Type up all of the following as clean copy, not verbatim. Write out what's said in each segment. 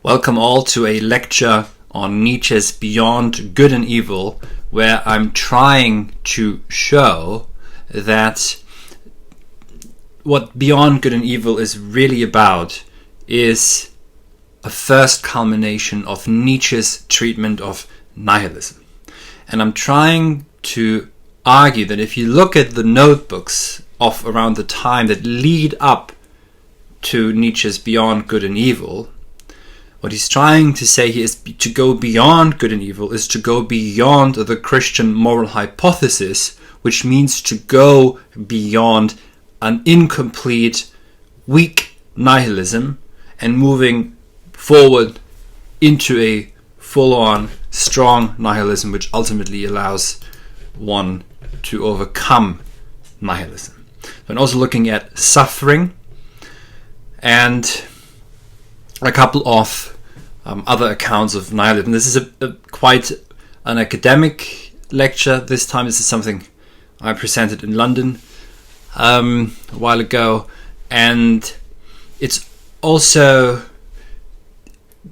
Welcome all to a lecture on Nietzsche's Beyond Good and Evil, where I'm trying to show that what Beyond Good and Evil is really about is a first culmination of Nietzsche's treatment of nihilism. And I'm trying to argue that if you look at the notebooks of around the time that lead up to Nietzsche's Beyond Good and Evil, what he's trying to say here is to go beyond good and evil is to go beyond the Christian moral hypothesis, which means to go beyond an incomplete, weak nihilism and moving forward into a full-on, strong nihilism, which ultimately allows one to overcome nihilism. And also looking at suffering and a couple of other accounts of nihilism. This is quite an academic lecture. This time this is something I presented in London a while ago, and it's also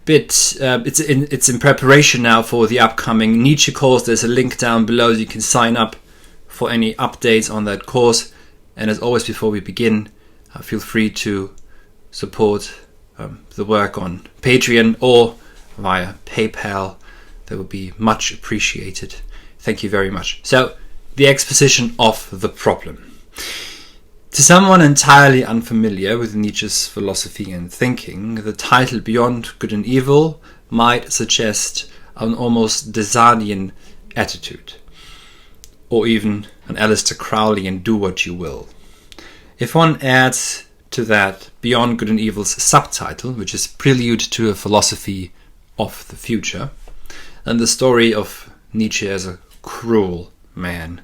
it's in preparation now for the upcoming Nietzsche course. There's a link down below. You can sign up for any updates on that course. And as always, before we begin, feel free to support the work on Patreon or via PayPal. That would be much appreciated. Thank you very much. So, the exposition of the problem. To someone entirely unfamiliar with Nietzsche's philosophy and thinking, the title Beyond Good and Evil might suggest an almost Desardian attitude, or even an Aleister Crowleyan do what you will. If one adds to that Beyond Good and Evil's subtitle, which is Prelude to a Philosophy of the Future, and the story of Nietzsche as a cruel man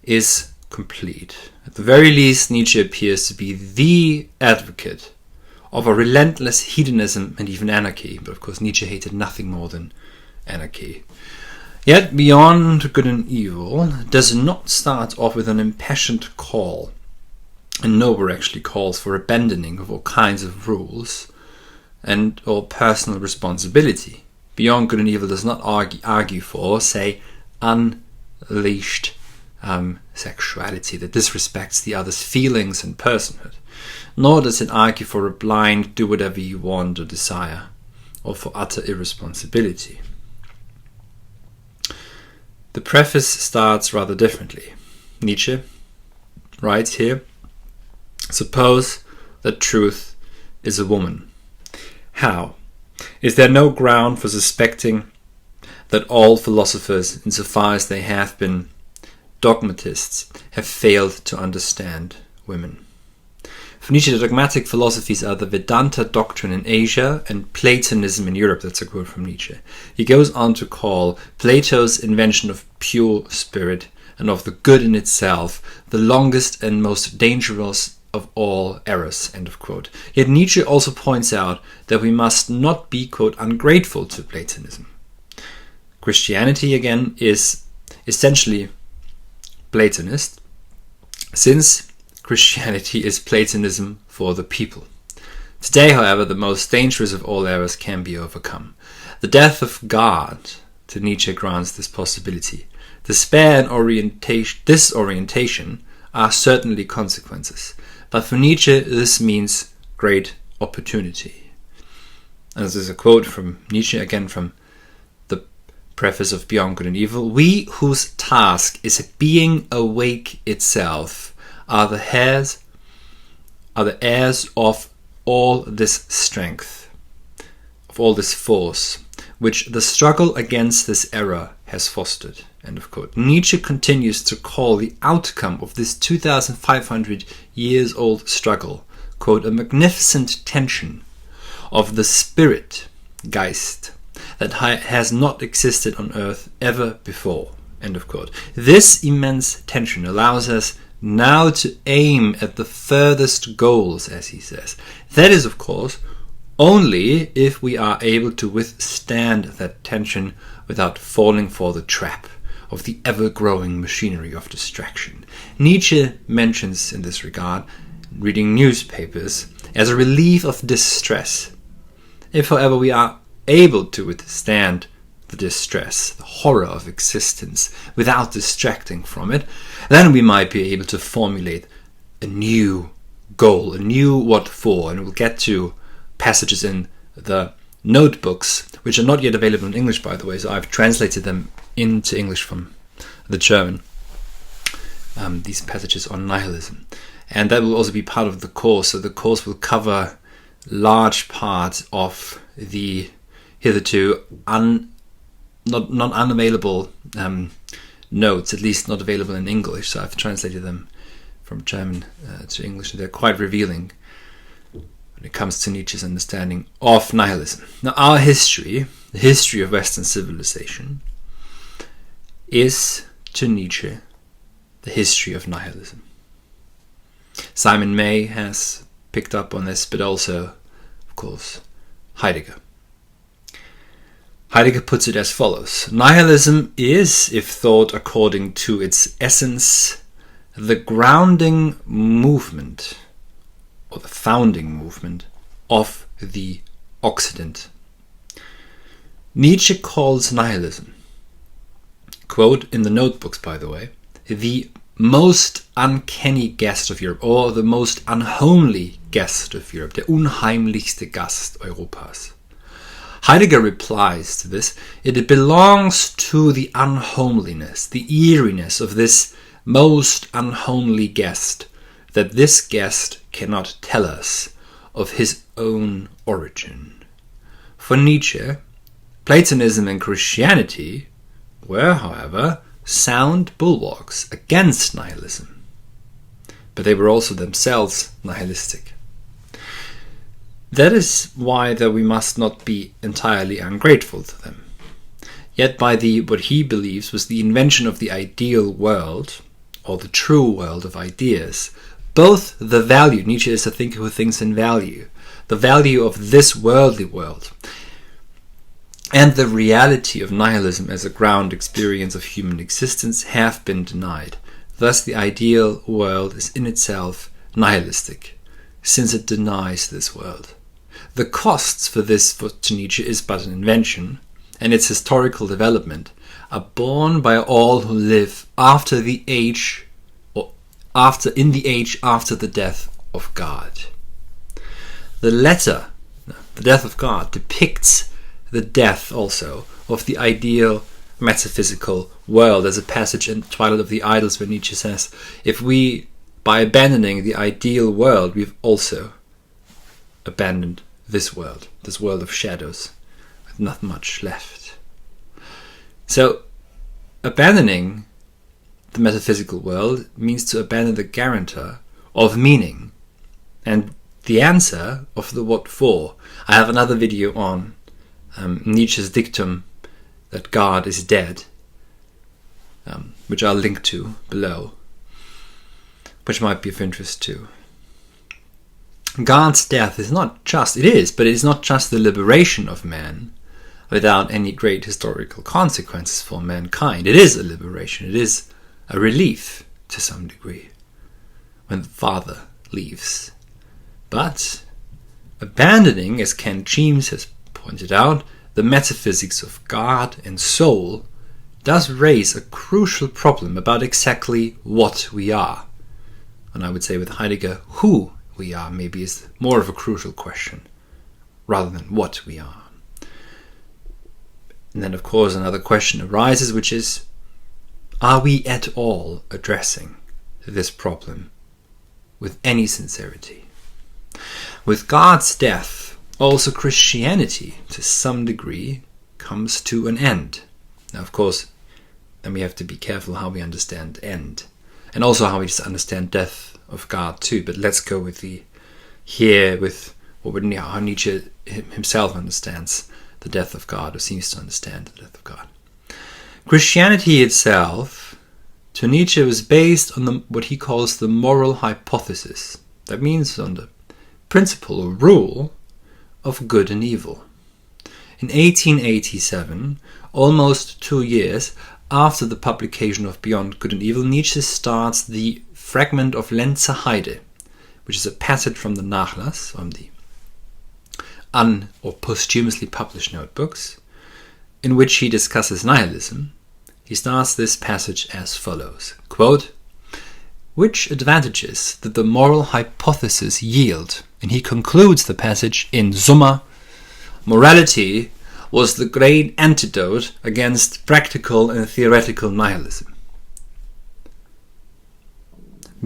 is complete. At the very least, Nietzsche appears to be the advocate of a relentless hedonism and even anarchy, but of course Nietzsche hated nothing more than anarchy. Yet Beyond Good and Evil does not start off with an impassioned call, and nowhere actually calls for abandoning of all kinds of rules and or personal responsibility. Beyond Good and Evil does not argue for, say, unleashed sexuality that disrespects the other's feelings and personhood. Nor does it argue for a blind do whatever you want or desire, or for utter irresponsibility. The preface starts rather differently. Nietzsche writes here, "Suppose that truth is a woman. How? Is there no ground for suspecting that all philosophers, insofar as they have been dogmatists, have failed to understand women?" For Nietzsche, the dogmatic philosophies are the Vedanta doctrine in Asia and Platonism in Europe. That's a quote from Nietzsche. He goes on to call Plato's invention of pure spirit and of the good in itself the longest and most dangerous of all errors, end of quote. Yet Nietzsche also points out that we must not be, quote, ungrateful to Platonism. Christianity, again, is essentially Platonist, since Christianity is Platonism for the people. Today, however, the most dangerous of all errors can be overcome. The death of God, to Nietzsche, grants this possibility. Despair and disorientation are certainly consequences. But for Nietzsche, this means great opportunity. And this is a quote from Nietzsche, again from the preface of Beyond Good and Evil. "We whose task is being awake itself are the heirs of all this strength, of all this force, which the struggle against this error has fostered." End of quote. Nietzsche continues to call the outcome of this 2,500 years old struggle, quote, "a magnificent tension of the spirit, Geist, that has not existed on earth ever before." End of quote. This immense tension allows us now to aim at the furthest goals, as he says. That is, of course, only if we are able to withstand that tension without falling for the trap of the ever-growing machinery of distraction. Nietzsche mentions in this regard reading newspapers as a relief of distress, If, however, we are able to withstand the distress, the horror of existence, without distracting from it, then we might be able to formulate a new goal, a new what for. And we'll get to passages in the notebooks, which are not yet available in English, by the way, so I've translated them into English from the German, these passages on nihilism. And that will also be part of the course. So the course will cover large part of the hitherto not unavailable notes, at least not available in English. So I've translated them from German to English. They're quite revealing when it comes to Nietzsche's understanding of nihilism. Now, our history, the history of Western civilization, is to Nietzsche the history of nihilism. Simon May has picked up on this, but also, of course, Heidegger. Heidegger puts it as follows: nihilism is, if thought according to its essence, the grounding movement, or the founding movement, of the Occident. Nietzsche calls nihilism, quote in the notebooks by the way, the most uncanny guest of Europe, or the most unhomely guest of Europe, der unheimlichste Gast Europas. Heidegger replies to this: it belongs to the unhomeliness, the eeriness of this most unhomely guest, that this guest cannot tell us of his own origin. For Nietzsche, Platonism and Christianity were, however, sound bulwarks against nihilism, but they were also themselves nihilistic. That is why that we must not be entirely ungrateful to them. Yet by what he believes was the invention of the ideal world, or the true world of ideas, both the value, Nietzsche is a thinker who thinks in value, the value of this worldly world, and the reality of nihilism as a ground experience of human existence have been denied. Thus the ideal world is in itself nihilistic, since it denies this world. The costs for this to Nietzsche is but an invention, and its historical development are borne by all who live after the age, or in the age after the death of God. The death of God, depicts the death also of the ideal metaphysical world. There's a passage in Twilight of the Idols where Nietzsche says, if we, by abandoning the ideal world, we've also abandoned this world of shadows, with not much left. So, abandoning the metaphysical world means to abandon the guarantor of meaning and the answer of the what for. I have another video on Nietzsche's dictum that God is dead, which I'll link to below, which might be of interest too. God's death is not just, it is not just the liberation of man without any great historical consequences for mankind. It is a liberation, it is a relief to some degree when the Father leaves. But abandoning, as Ken James has pointed out, the metaphysics of God and soul does raise a crucial problem about exactly what we are. And I would say with Heidegger, who we are maybe is more of a crucial question rather than what we are. And then of course another question arises, which is, are we at all addressing this problem with any sincerity? With God's death, also Christianity, to some degree, comes to an end. Now, of course, then we have to be careful how we understand end, and also how we understand death of God too. But let's go with how Nietzsche himself understands the death of God, or seems to understand the death of God. Christianity itself, to Nietzsche, was based on what he calls the moral hypothesis. That means on the principle or rule of good and evil. In 1887, almost 2 years after the publication of Beyond Good and Evil, Nietzsche starts the fragment of Lenzer Heide, which is a passage from the Nachlass, from the or posthumously published notebooks, in which he discusses nihilism, he starts this passage as follows, quote, "Which advantages did the moral hypothesis yield?" And he concludes the passage in summa, "Morality was the great antidote against practical and theoretical nihilism."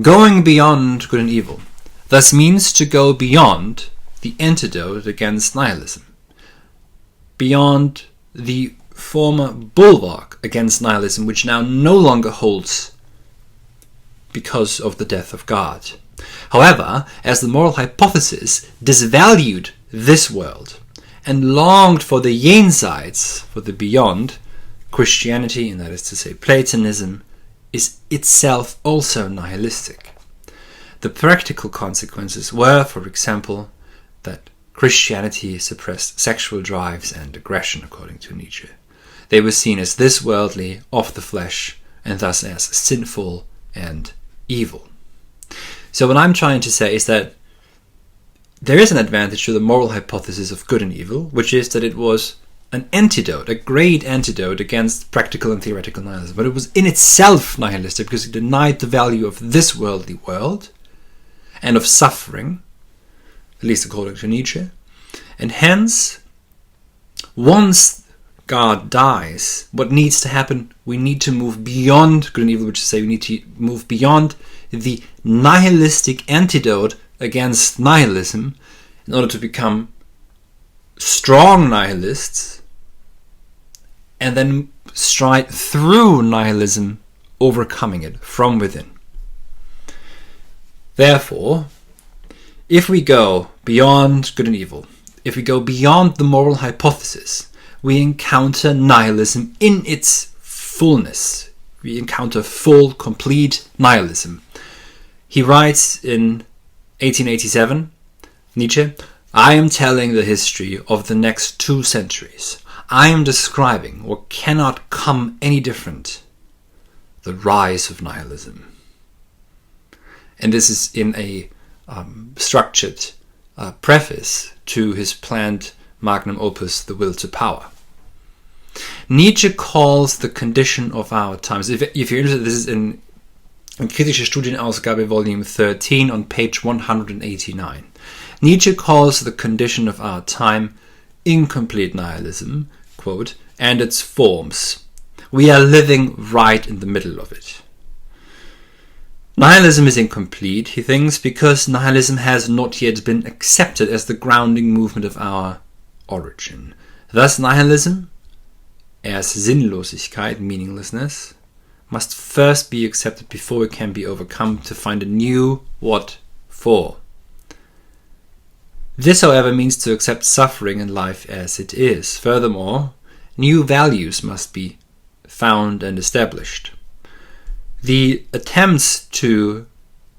Going beyond good and evil thus means to go beyond the antidote against nihilism, beyond the former bulwark against nihilism, which now no longer holds because of the death of God. However, as the moral hypothesis disvalued this world and longed for the jenseits, for the beyond, Christianity, and that is to say Platonism, is itself also nihilistic. The practical consequences were, for example, that Christianity suppressed sexual drives and aggression, according to Nietzsche. They were seen as this worldly, of the flesh, and thus as sinful and evil. So what I'm trying to say is that there is an advantage to the moral hypothesis of good and evil, which is that it was an antidote, a great antidote against practical and theoretical nihilism. But it was in itself nihilistic because it denied the value of this worldly world and of suffering, at least according to Nietzsche. And hence, once God dies, what needs to happen? We need to move beyond good and evil, which is to say we need to move beyond the nihilistic antidote against nihilism in order to become strong nihilists and then stride through nihilism, overcoming it from within. Therefore, if we go beyond good and evil, if we go beyond the moral hypothesis, we encounter nihilism in its fullness. We encounter full, complete nihilism. He writes in 1887, Nietzsche, "I am telling the history of the next 2 centuries. I am describing what cannot come any different, the rise of nihilism." And this is in a structured preface to his planned magnum opus, The Will to Power. Nietzsche calls the condition of our times, if you're interested, this is in Kritische Studienausgabe Volume 13 on page 189. Nietzsche calls the condition of our time incomplete nihilism, quote, and its forms. We are living right in the middle of it. Nihilism is incomplete, he thinks, because nihilism has not yet been accepted as the grounding movement of our origin. Thus nihilism, as Sinnlosigkeit, meaninglessness, must first be accepted before it can be overcome to find a new what for. This, however, means to accept suffering and life as it is. Furthermore, new values must be found and established. The attempts to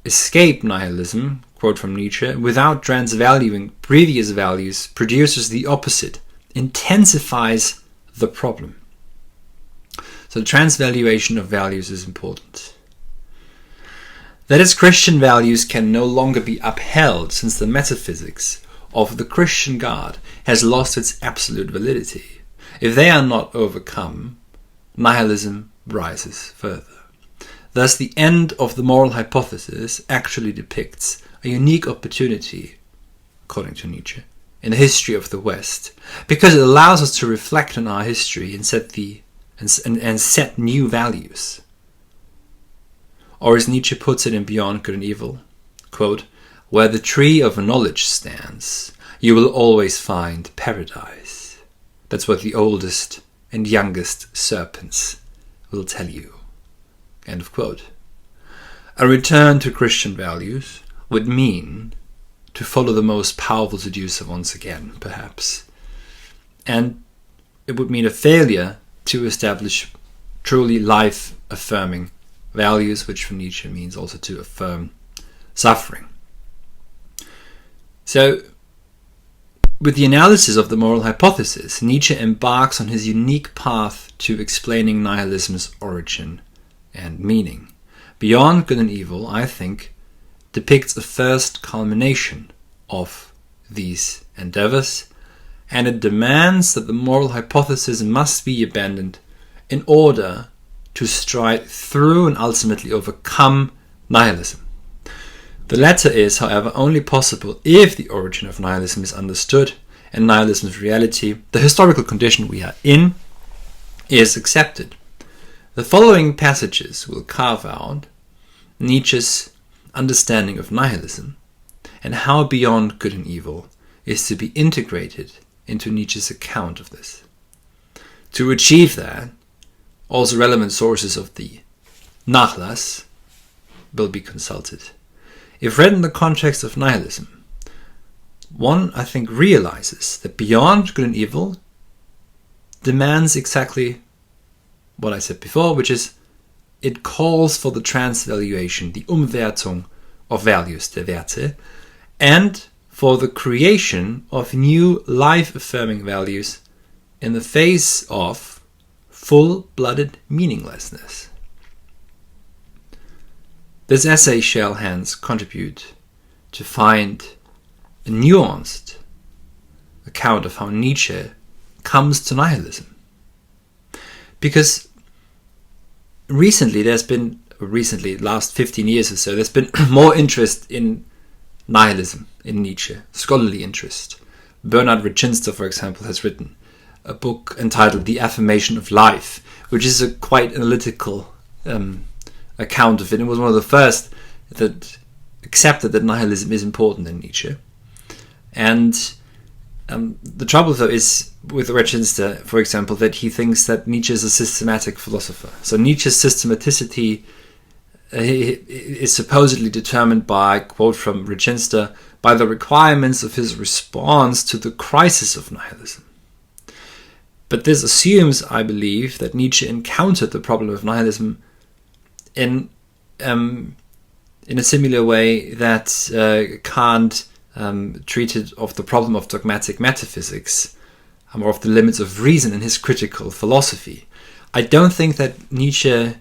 escape nihilism, quote from Nietzsche, without transvaluing previous values produces the opposite, intensifies the problem. So the transvaluation of values is important. That is, Christian values can no longer be upheld since the metaphysics of the Christian God has lost its absolute validity. If they are not overcome, nihilism rises further. Thus, the end of the moral hypothesis actually depicts a unique opportunity, according to Nietzsche, in the history of the West, because it allows us to reflect on our history and set new values. Or as Nietzsche puts it in Beyond Good and Evil, quote, "Where the tree of knowledge stands, you will always find paradise. That's what the oldest and youngest serpents will tell you." End of quote. A return to Christian values would mean to follow the most powerful seducer once again, perhaps. And it would mean a failure to establish truly life-affirming values, which for Nietzsche means also to affirm suffering. So, with the analysis of the moral hypothesis, Nietzsche embarks on his unique path to explaining nihilism's origin and meaning. Beyond Good and Evil, I think, depicts a first culmination of these endeavors, and it demands that the moral hypothesis must be abandoned in order to stride through and ultimately overcome nihilism. The latter is, however, only possible if the origin of nihilism is understood and nihilism's reality, the historical condition we are in, is accepted. The following passages will carve out Nietzsche's understanding of nihilism and how beyond good and evil is to be integrated into Nietzsche's account of this. To achieve that, also relevant sources of the Nachlass will be consulted. If read in the context of nihilism, one, I think, realizes that beyond good and evil demands exactly what I said before, which is it calls for the transvaluation, the Umwertung of values, der Werte, and for the creation of new life-affirming values in the face of full-blooded meaninglessness. This essay shall hence contribute to find a nuanced account of how Nietzsche comes to nihilism. Because last 15 years or so, there's been more interest in nihilism in Nietzsche, scholarly interest. Bernard Reginster, for example, has written a book entitled The Affirmation of Life, which is a quite analytical account of it. It was one of the first that accepted that nihilism is important in Nietzsche. And the trouble, though, is with Reginster, for example, that he thinks that Nietzsche is a systematic philosopher. So Nietzsche's systematicity is supposedly determined by, quote from Reginster, by the requirements of his response to the crisis of nihilism. But this assumes, I believe, that Nietzsche encountered the problem of nihilism in a similar way that Kant treated of the problem of dogmatic metaphysics, or of the limits of reason in his critical philosophy. I don't think that Nietzsche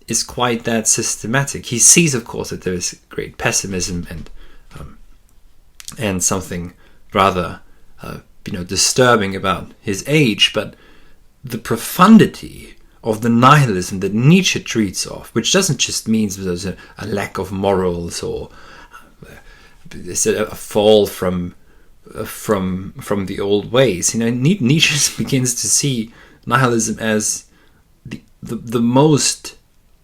is quite that systematic. He sees, of course, that there is great pessimism and something rather disturbing about his age, but the profundity of the nihilism that Nietzsche treats of, which doesn't just mean there's a lack of morals or a fall from the old ways. Nietzsche begins to see nihilism as the most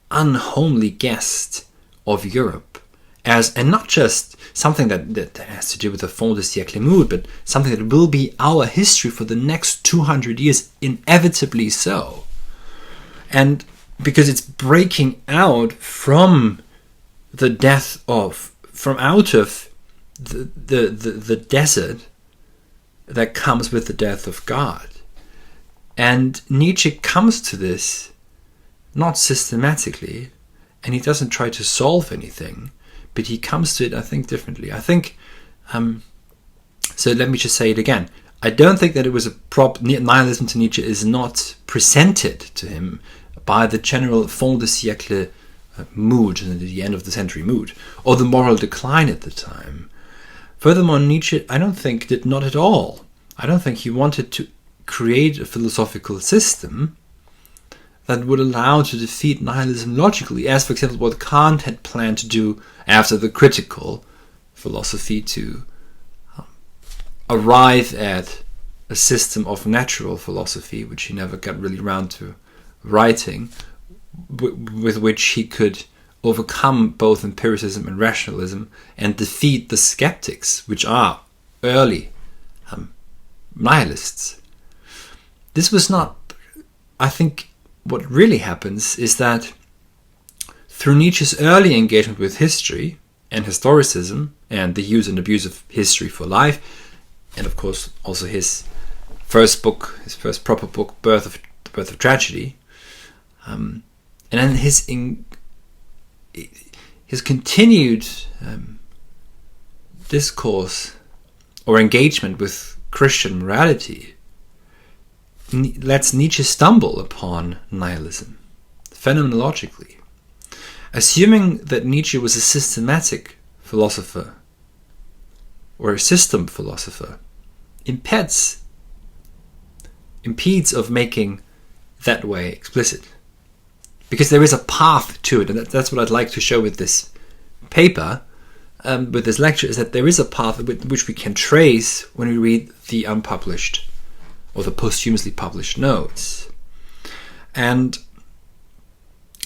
unhomely guest of Europe, and not just something that has to do with the fin de siècle mood, but something that will be our history for the next 200 years, inevitably so. And because it's breaking out from the out of the desert that comes with the death of God. And Nietzsche comes to this not systematically, and he doesn't try to solve anything, but he comes to it, I think, differently. I think, so let me just say it again. I don't think that it was nihilism to Nietzsche is not presented to him by the general fin de siècle mood, the end of the century mood, or the moral decline at the time. Furthermore, Nietzsche, I don't think, did not at all. I don't think he wanted to create a philosophical system that would allow to defeat nihilism logically, as, for example, what Kant had planned to do after the critical philosophy, to arrive at a system of natural philosophy, which he never got really around to writing, with which he could overcome both empiricism and rationalism and defeat the skeptics, which are early nihilists. This was not, I think, what really happens is that through Nietzsche's early engagement with history and historicism and the use and abuse of history for life, and of course also his first proper book, Birth of Tragedy, and then his continued discourse or engagement with Christian morality lets Nietzsche stumble upon nihilism phenomenologically. Assuming that Nietzsche was a systematic philosopher or a system philosopher impeds impedes of making that way explicit. Because there is a path to it, and that's what I'd like to show with this paper, with this lecture, is that there is a path which we can trace when we read the unpublished or the posthumously published notes. And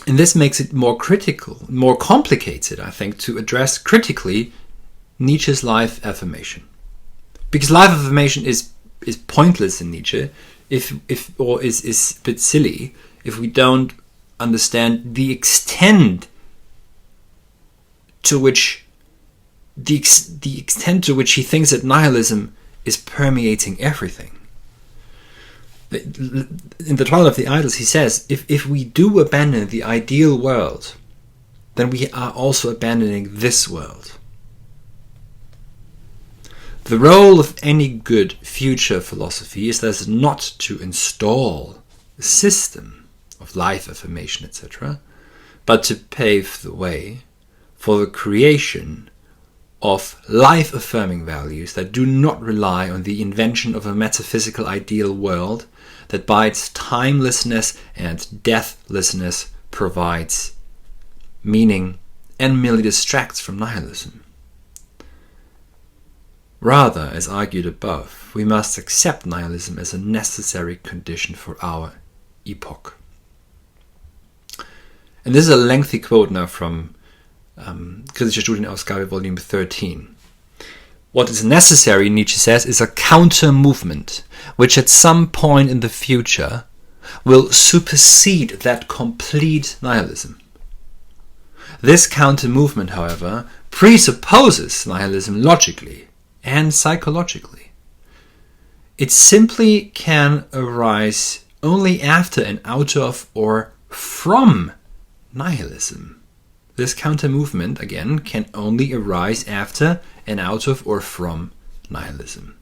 this makes it more critical, more complicated, I think, to address critically Nietzsche's life affirmation. Because life affirmation is pointless in Nietzsche, is a bit silly if we don't understand the extent to which he thinks that nihilism is permeating everything. In the Trial of the Idols, he says, if we do abandon the ideal world, then we are also abandoning this world. The role of any good future philosophy is thus not to install a system of life affirmation, etc., but to pave the way for the creation of life-affirming values that do not rely on the invention of a metaphysical ideal world that by its timelessness and deathlessness provides meaning and merely distracts from nihilism. Rather, as argued above, we must accept nihilism as a necessary condition for our epoch. And this is a lengthy quote now from Kritische Studienausgabe, Volume 13. What is necessary, Nietzsche says, is a counter-movement, which at some point in the future will supersede that complete nihilism. This counter-movement, however, presupposes nihilism logically and psychologically. It simply can arise only after and out of or from nihilism. This counter-movement, again, can only arise after and out of or from nihilism.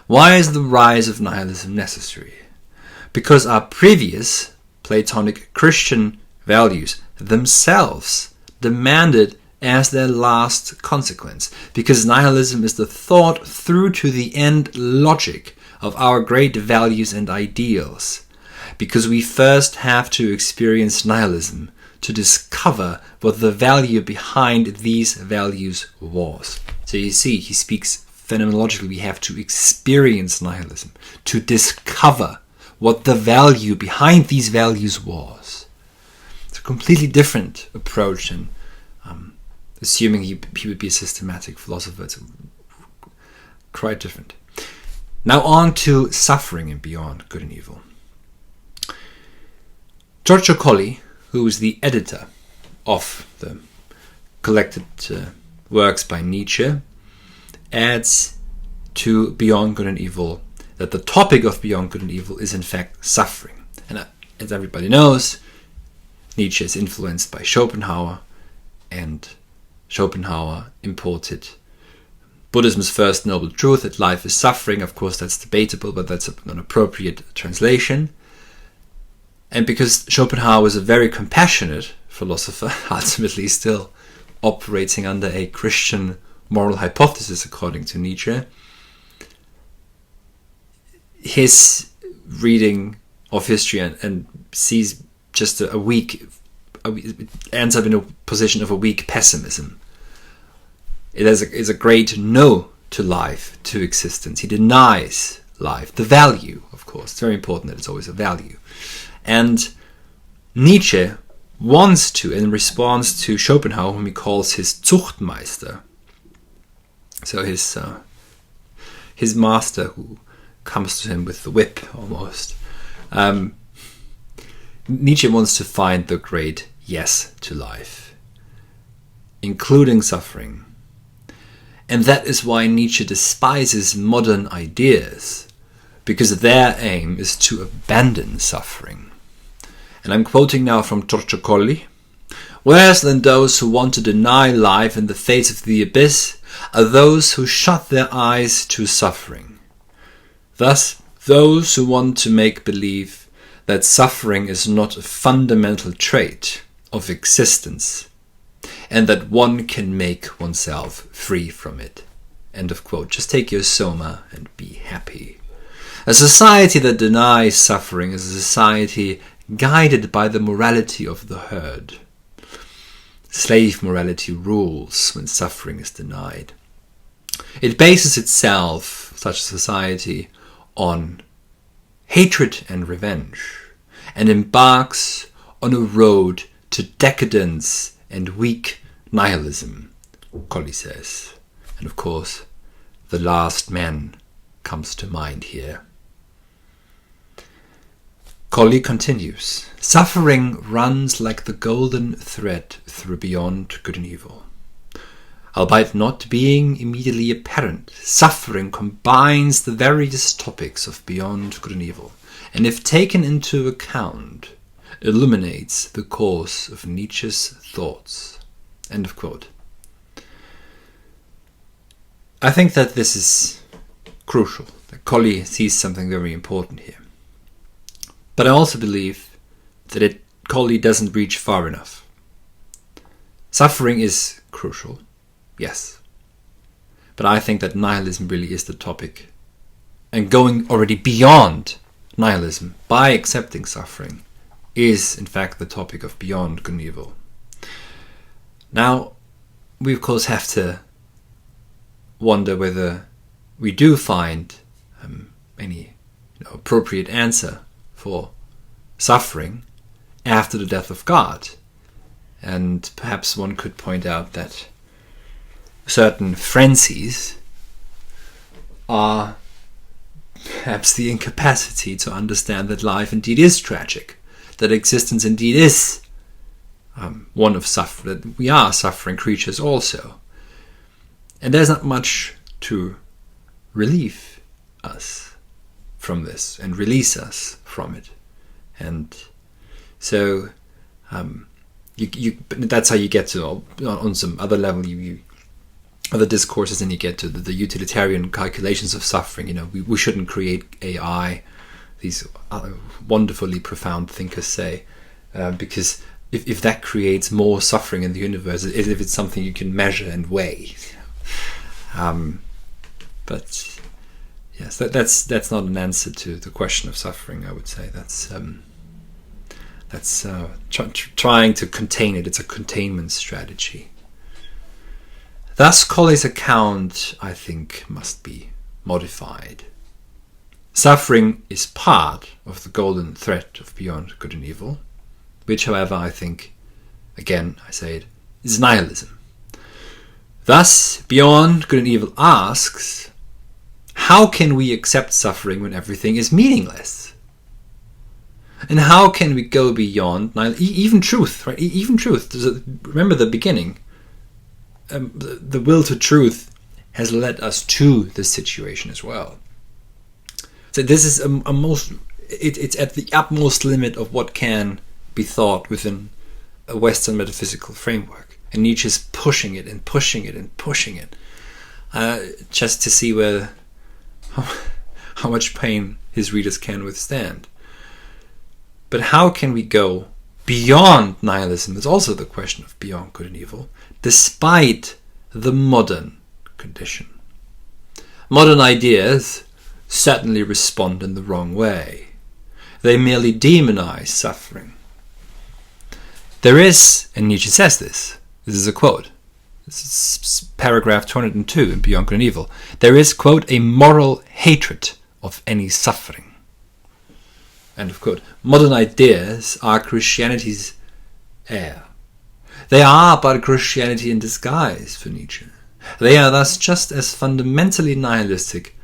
Why is the rise of nihilism necessary? Because our previous Platonic Christian values themselves demanded as their last consequence. Because nihilism is the thought through to the end logic of our great values and ideals. Because we first have to experience nihilism to discover what the value behind these values was. So you see, he speaks phenomenologically. We have to experience nihilism to discover what the value behind these values was. It's a completely different approach than assuming he would be a systematic philosopher. It's quite different. Now on to suffering and beyond good and evil. Giorgio Colli, who is the editor of the collected works by Nietzsche, adds to Beyond Good and Evil that the topic of Beyond Good and Evil is in fact suffering. And as everybody knows, Nietzsche is influenced by Schopenhauer, and Schopenhauer imported Buddhism's first noble truth, that life is suffering. Of course, that's debatable, but that's an appropriate translation. And because Schopenhauer was a very compassionate philosopher, ultimately still operating under a Christian moral hypothesis according to Nietzsche, his reading of history and sees just a weak, ends up in a position of a weak pessimism. It is a great no to life, to existence. He denies life, the value, of course. It's very important that it's always a value. And Nietzsche wants to, in response to Schopenhauer, whom he calls his Zuchtmeister, so his master who comes to him with the whip almost, Nietzsche wants to find the great yes to life, including suffering. And that is why Nietzsche despises modern ideas, because their aim is to abandon suffering. And I'm quoting now from Giorgio Colli. Worse than those who want to deny life in the face of the abyss are those who shut their eyes to suffering. Thus, those who want to make believe that suffering is not a fundamental trait of existence and that one can make oneself free from it. End of quote. Just take your soma and be happy. A society that denies suffering is a society guided by the morality of the herd. Slave morality rules when suffering is denied. It bases itself, such a society, on hatred and revenge, and embarks on a road to decadence and weak nihilism, Colley says. And of course, the last man comes to mind here. Colley continues, suffering runs like the golden thread through beyond good and evil. Albeit not being immediately apparent, suffering combines the various topics of beyond good and evil, and if taken into account, illuminates the course of Nietzsche's thoughts. End of quote. I think that this is crucial, that Colley sees something very important here. But I also believe that Colley doesn't reach far enough. Suffering is crucial, yes. But I think that nihilism really is the topic. And going already beyond nihilism by accepting suffering is in fact the topic of beyond good and evil. Now, we of course have to wonder whether we do find any appropriate answer for suffering after the death of God. And perhaps one could point out that certain frenzies are perhaps the incapacity to understand that life indeed is tragic, that existence indeed is one of suffering, that we are suffering creatures also. And there's not much to relieve us from this and release us from it. And so that's how you get to, on some other level, other discourses, and you get to the utilitarian calculations of suffering. We shouldn't create AI, these wonderfully profound thinkers say, because if that creates more suffering in the universe, if it's something you can measure and weigh. But yes, that's not an answer to the question of suffering. I would say that's trying to contain it. It's a containment strategy. Thus, Colley's account, I think, must be modified. Suffering is part of the golden thread of beyond good and evil, which, however, I think, again, I say it, is nihilism. Thus, beyond good and evil asks, how can we accept suffering when everything is meaningless? And how can we go beyond even truth, right? Even truth. Remember the beginning. The will to truth has led us to this situation as well. So this is it's at the utmost limit of what can be thought within a Western metaphysical framework. And Nietzsche is pushing it and pushing it and pushing it, just to see how much pain his readers can withstand. But how can we go beyond nihilism? There's also the question of beyond good and evil, despite the modern condition. Modern ideas certainly respond in the wrong way. They merely demonize suffering. There is, and Nietzsche says this is a quote, this is paragraph 202 in Beyond Good and Evil, there is, quote, a moral hatred of any suffering. End of quote. Modern ideas are Christianity's heir. They are but Christianity in disguise for Nietzsche. They are thus just as fundamentally nihilistic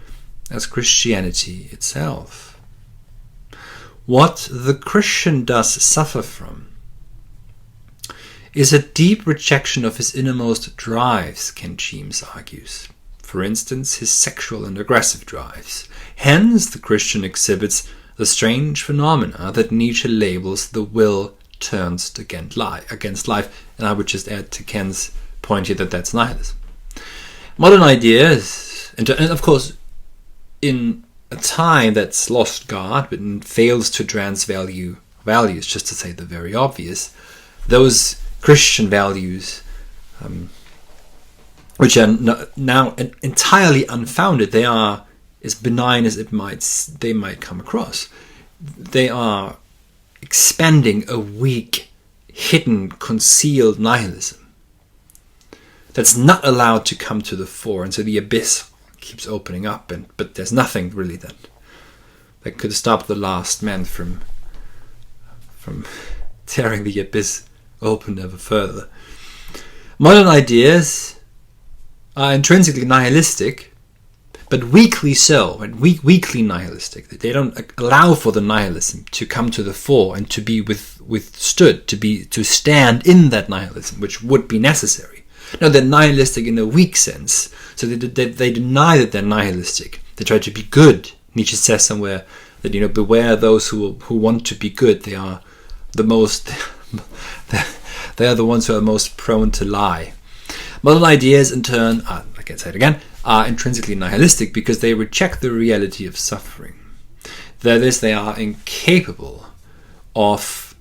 as Christianity itself. What the Christian does suffer from is a deep rejection of his innermost drives, Ken James argues. For instance, his sexual and aggressive drives. Hence, the Christian exhibits the strange phenomena that Nietzsche labels the will turned against life. And I would just add to Ken's point here that that's nihilism. Modern ideas, and of course, in a time that's lost God, but fails to transvalue values, just to say the very obvious, those Christian values, which are now entirely unfounded, they are as benign as they might come across. They are expanding a weak, hidden, concealed nihilism that's not allowed to come to the fore, and so the abyss keeps opening up, but there's nothing really that could stop the last man from tearing the abyss open ever further. Modern ideas are intrinsically nihilistic, but weakly so, and weakly nihilistic. They don't allow for the nihilism to come to the fore and to be withstood, to stand in that nihilism, which would be necessary. No, they're nihilistic in a weak sense. So they deny that they're nihilistic. They try to be good. Nietzsche says somewhere that, beware those who want to be good. They are the most. They are the ones who are most prone to lie. Modern ideas, in turn, I can say it again, are intrinsically nihilistic because they reject the reality of suffering. That is, they are incapable of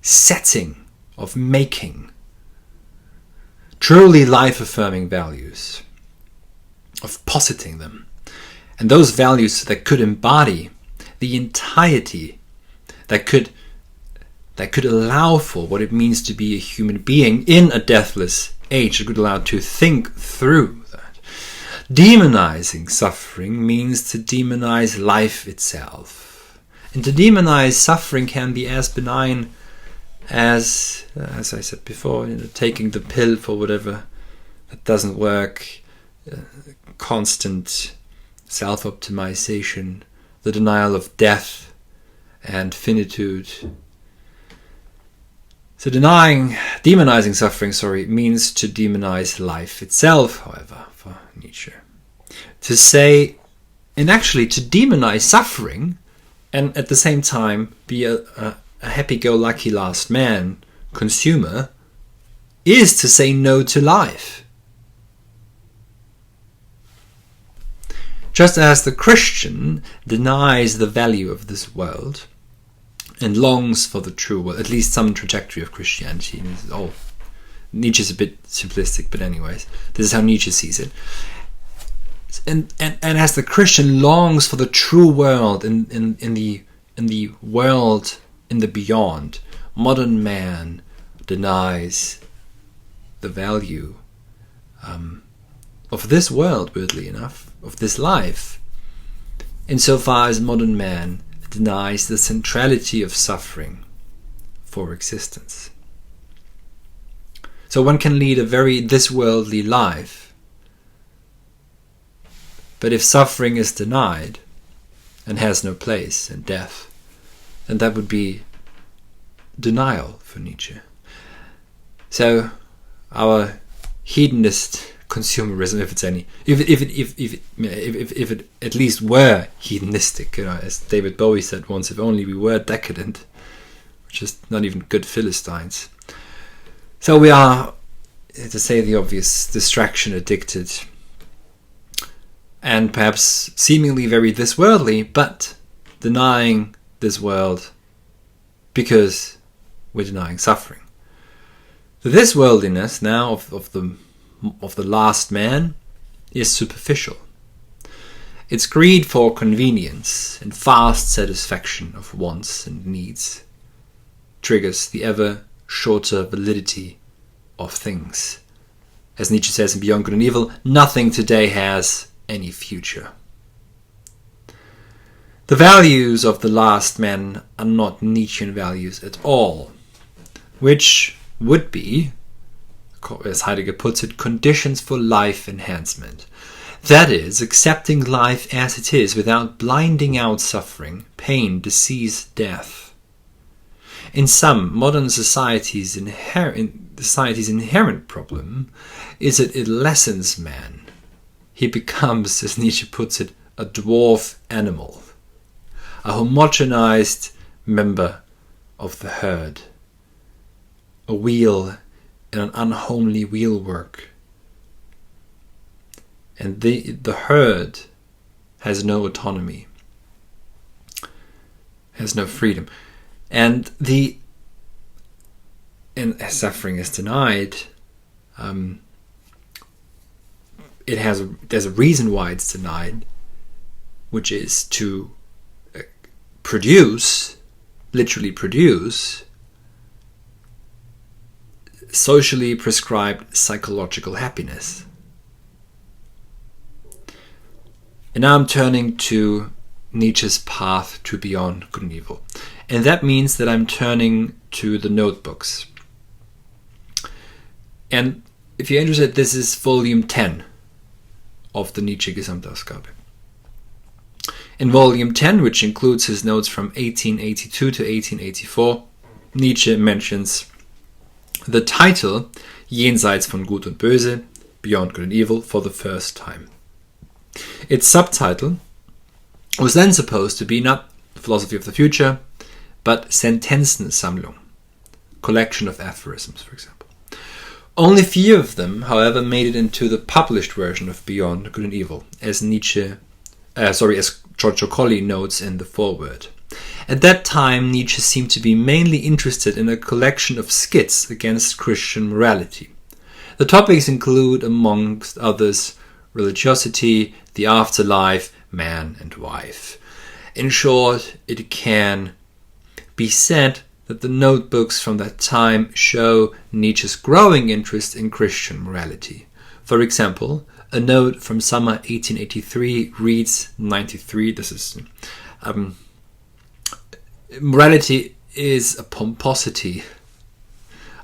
setting, of making truly life-affirming values, of positing them. And those values that could embody the entirety, that could allow for what it means to be a human being in a deathless age, that could allow to think through that. Demonizing suffering means to demonize life itself. And to demonize suffering can be as benign as I said before, taking the pill for whatever that doesn't work, constant self-optimization, the denial of death and finitude. So demonizing suffering, means to demonize life itself, however, for Nietzsche. To say, and actually to demonize suffering, and at the same time be a happy-go-lucky last man, consumer, is to say no to life. Just as the Christian denies the value of this world and longs for the true world, at least some trajectory of Christianity. Nietzsche's a bit simplistic, but anyways, this is how Nietzsche sees it. And as the Christian longs for the true world in the world in the beyond, modern man denies the value of this world, weirdly enough, of this life, insofar as modern man denies the centrality of suffering for existence. So one can lead a very this-worldly life, but if suffering is denied and has no place in death, then that would be denial for Nietzsche. So our hedonist consumerism, if it at least were hedonistic, as David Bowie said once, if only we were decadent, which is not even good Philistines. So we are, to say the obvious, distraction addicted, and perhaps seemingly very this worldly, but denying this world because we're denying suffering. So this worldliness now of the last man is superficial. Its greed for convenience and fast satisfaction of wants and needs triggers the ever shorter validity of things. As Nietzsche says in Beyond Good and Evil, nothing today has any future. The values of the last man are not Nietzschean values at all, which would be, as Heidegger puts it, conditions for life enhancement. That is, accepting life as it is without blinding out suffering, pain, disease, death. In sum, modern society's inherent problem is that it lessens man. He becomes, as Nietzsche puts it, a dwarf animal, a homogenized member of the herd, a wheel in an unhomely wheelwork. And the herd has no autonomy, has no freedom. And as suffering is denied, there's a reason why it's denied, which is to produce, literally produce, socially prescribed psychological happiness. And now I'm turning to Nietzsche's path to beyond good and evil. And that means that I'm turning to the notebooks. And if you're interested, this is volume 10 of the Nietzsche Gesamtausgabe. In volume 10, which includes his notes from 1882 to 1884, Nietzsche mentions the title Jenseits von Gut und Böse, Beyond Good and Evil, for the first time. Its subtitle was then supposed to be not Philosophy of the Future, but Sentenzensammlung, collection of aphorisms, for example. Only few of them, however, made it into the published version of Beyond Good and Evil, as Giorgio Colli notes in the foreword. At that time, Nietzsche seemed to be mainly interested in a collection of skits against Christian morality. The topics include, amongst others, religiosity, the afterlife, man and wife. In short, it can be said that the notebooks from that time show Nietzsche's growing interest in Christian morality. For example, a note from summer 1883 reads, 93, this is, morality is a pomposity,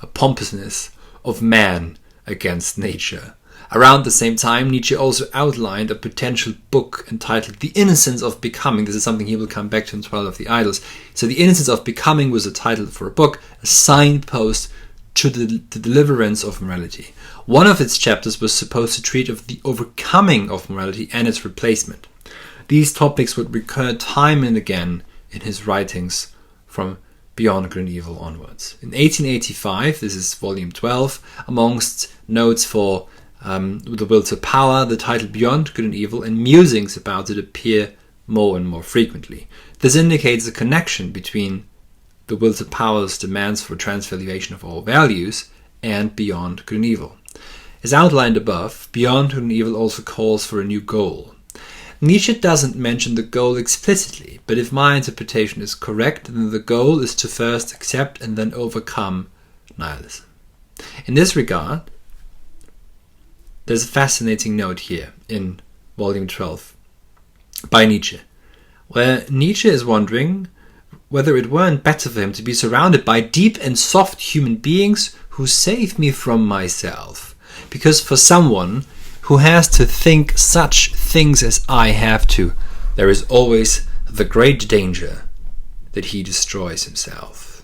a pompousness of man against nature. Around the same time, Nietzsche also outlined a potential book entitled The Innocence of Becoming. This is something he will come back to in Twilight of the Idols. So The Innocence of Becoming was a title for a book, a signpost to the deliverance of morality. One of its chapters was supposed to treat of the overcoming of morality and its replacement. These topics would recur time and again in his writings from Beyond Good and Evil onwards. In 1885, this is volume 12, amongst notes for The Will to Power, the title Beyond Good and Evil and musings about it appear more and more frequently. This indicates a connection between The Will to Power's demands for transvaluation of all values and Beyond Good and Evil. As outlined above, Beyond Good and Evil also calls for a new goal. Nietzsche doesn't mention the goal explicitly, but if my interpretation is correct, then the goal is to first accept and then overcome nihilism. In this regard, there's a fascinating note here in volume 12 by Nietzsche, where Nietzsche is wondering whether it weren't better for him to be surrounded by deep and soft human beings who save me from myself. Because for someone who has to think such things as I have to, there is always the great danger that he destroys himself.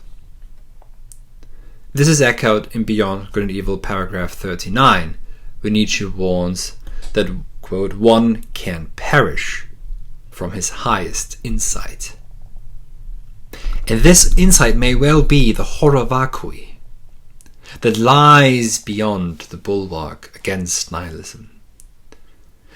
This is echoed in Beyond Good and Evil, paragraph 39, where Nietzsche warns that, quote, one can perish from his highest insight. And this insight may well be the horror vacui that lies beyond the bulwark against nihilism.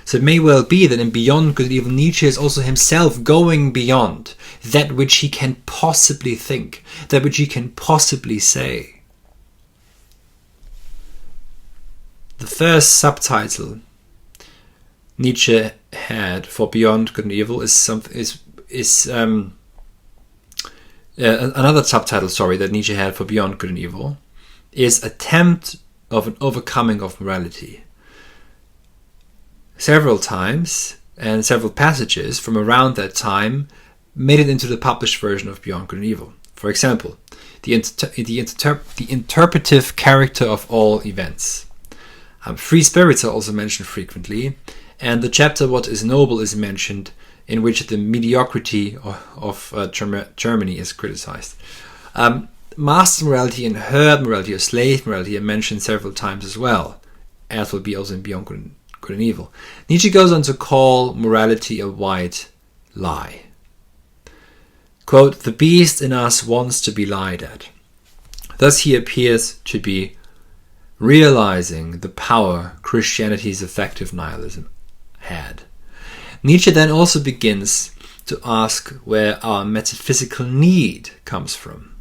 So it may well be that in Beyond Good and Evil, Nietzsche is also himself going beyond that which he can possibly think, that which he can possibly say. The first subtitle Nietzsche had for Beyond Good and Evil another subtitle, that Nietzsche had for Beyond Good and Evil is Attempt of an Overcoming of Morality. Several times and several passages from around that time made it into the published version of Beyond Good and Evil. For example, the interpretive character of all events. Free spirits are also mentioned frequently, and the chapter What is Noble is mentioned, in which the mediocrity of Germany is criticized. Master morality and herd morality or slave morality are mentioned several times as well, as will be also in Beyond Good and Evil. Nietzsche goes on to call morality a white lie. Quote, the beast in us wants to be lied at. Thus he appears to be realizing the power Christianity's effective nihilism had. Nietzsche then also begins to ask where our metaphysical need comes from.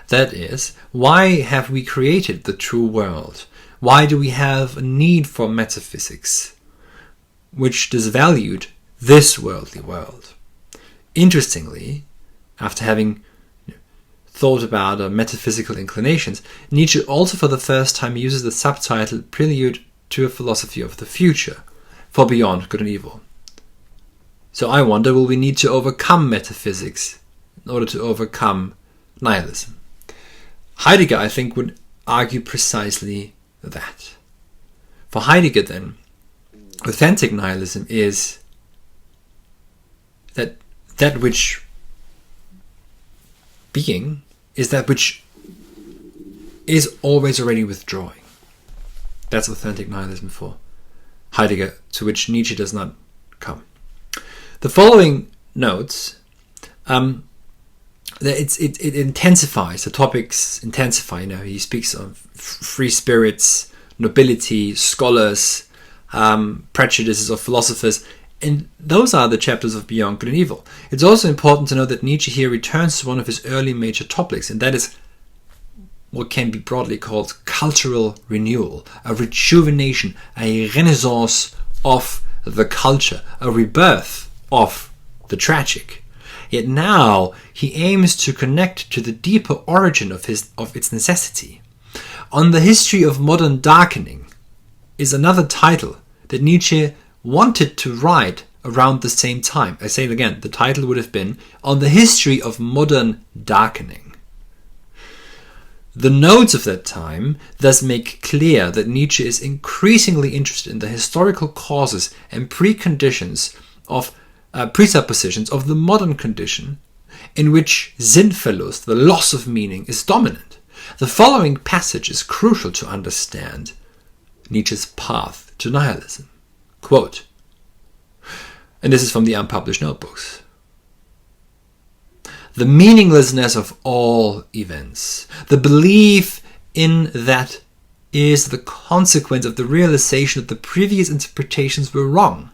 That is, why have we created the true world? Why do we have a need for metaphysics, which disvalued this worldly world. Interestingly, after having thought about metaphysical inclinations, Nietzsche also for the first time uses the subtitle Prelude to a Philosophy of the Future for Beyond Good and Evil. So I wonder, will we need to overcome metaphysics in order to overcome nihilism? Heidegger, I think, would argue precisely that. For Heidegger, then, authentic nihilism is that which being is that which is always already withdrawing. That's authentic nihilism for Heidegger, to which Nietzsche does not come. The following notes, it intensifies, the topics intensify. He speaks of free spirits, nobility, scholars, prejudices of philosophers, and those are the chapters of Beyond Good and Evil. It's also important to know that Nietzsche here returns to one of his early major topics, and that is what can be broadly called cultural renewal, a rejuvenation, a renaissance of the culture, a rebirth of the tragic. Yet now he aims to connect to the deeper origin of its necessity. On the History of Modern Darkening is another title that Nietzsche wanted to write around the same time. I say it again, the title would have been On the History of Modern Darkening. The notes of that time thus make clear that Nietzsche is increasingly interested in the historical causes and presuppositions of the modern condition in which Sinnverlust, the loss of meaning, is dominant. The following passage is crucial to understand Nietzsche's path to nihilism. Quote, and this is from the unpublished notebooks. The meaninglessness of all events, the belief in that is the consequence of the realization that the previous interpretations were wrong.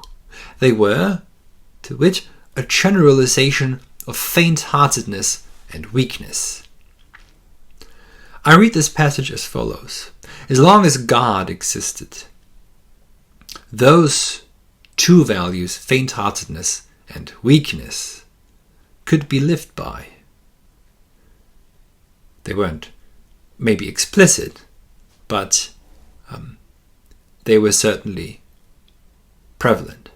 They were, to wit, a generalization of faint-heartedness and weakness. I read this passage as follows. As long as God existed, those two values, faint-heartedness and weakness, could be lived by. They weren't maybe explicit, but they were certainly prevalent,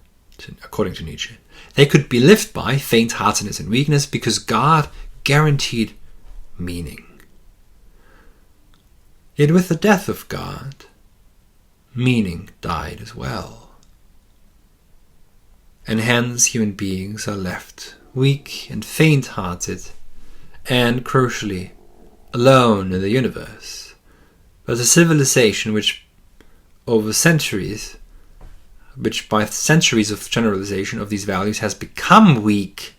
according to Nietzsche. They could be lived by, faint-heartedness and weakness, because God guaranteed meaning. Yet with the death of God, meaning died as well. And hence human beings are left weak and faint-hearted, and crucially, alone in the universe. But a civilization which by centuries of generalization of these values has become weak,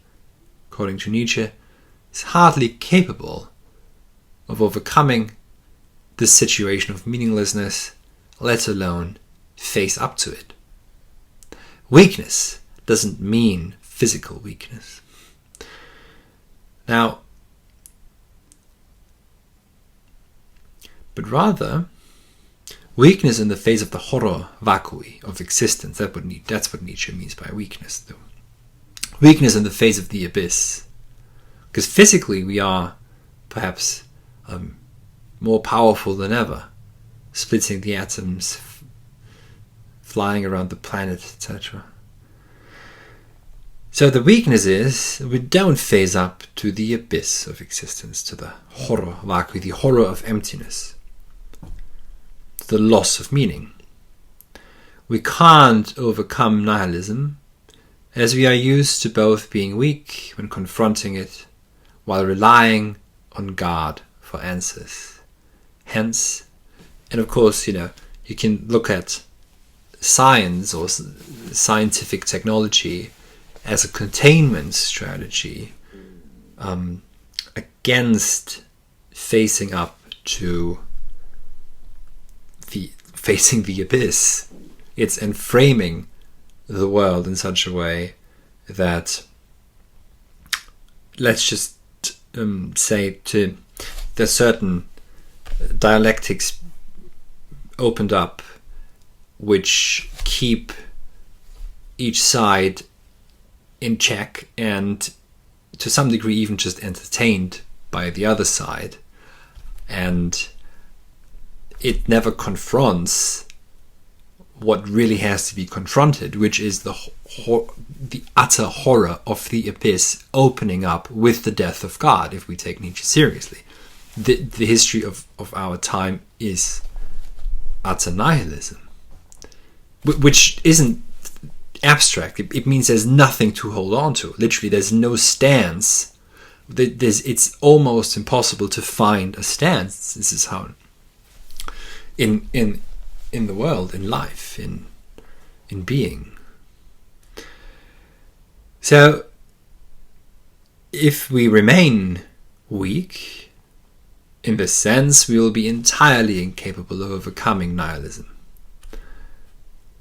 according to Nietzsche, is hardly capable of overcoming this situation of meaninglessness, let alone face up to it. Weakness doesn't mean physical weakness. Now, but rather, weakness in the face of the horror vacui of existence. That's what Nietzsche means by weakness, though. Weakness in the face of the abyss. Because physically we are perhaps more powerful than ever, splitting the atoms, flying around the planet, etc. So the weakness is we don't phase up to the abyss of existence, to the horror vacui, the horror of emptiness, the loss of meaning. We can't overcome nihilism as we are used to both being weak when confronting it while relying on God for answers. Hence, and of course, you can look at science or scientific technology as a containment strategy against facing up to facing the abyss. It's enframing the world in such a way that, let's just say, there's certain dialectics opened up which keep each side in check and to some degree even just entertained by the other side. And it never confronts what really has to be confronted, which is the utter horror of the abyss opening up with the death of God, if we take Nietzsche seriously. The history of our time is utter nihilism, which isn't abstract. It means there's nothing to hold on to. Literally, there's no stance. It's almost impossible to find a stance. This is how in the world, in life, in being. So if we remain weak in this sense, we will be entirely incapable of overcoming nihilism.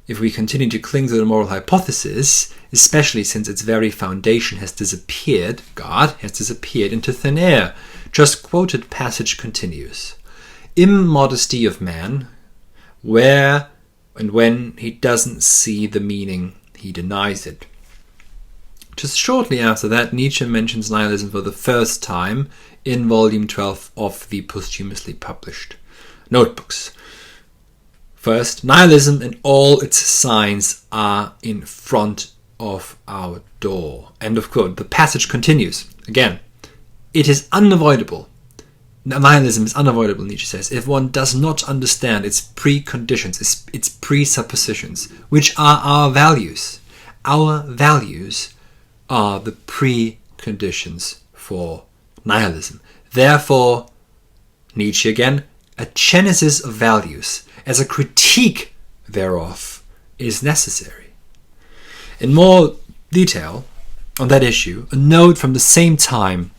If we continue to cling to the moral hypothesis, especially since its very foundation has disappeared, God has disappeared into thin air. Just quoted passage continues. Immodesty of man, where and when he doesn't see the meaning, he denies it. Just shortly after that, Nietzsche mentions nihilism for the first time in volume 12 of the posthumously published notebooks. First, nihilism and all its signs are in front of our door. End of quote. The passage continues. Again, it is unavoidable. Nihilism is unavoidable, Nietzsche says, if one does not understand its preconditions, its presuppositions, which are our values. Our values are the preconditions for nihilism. Therefore, Nietzsche again, a genesis of values as a critique thereof is necessary. In more detail on that issue, a note from the same time,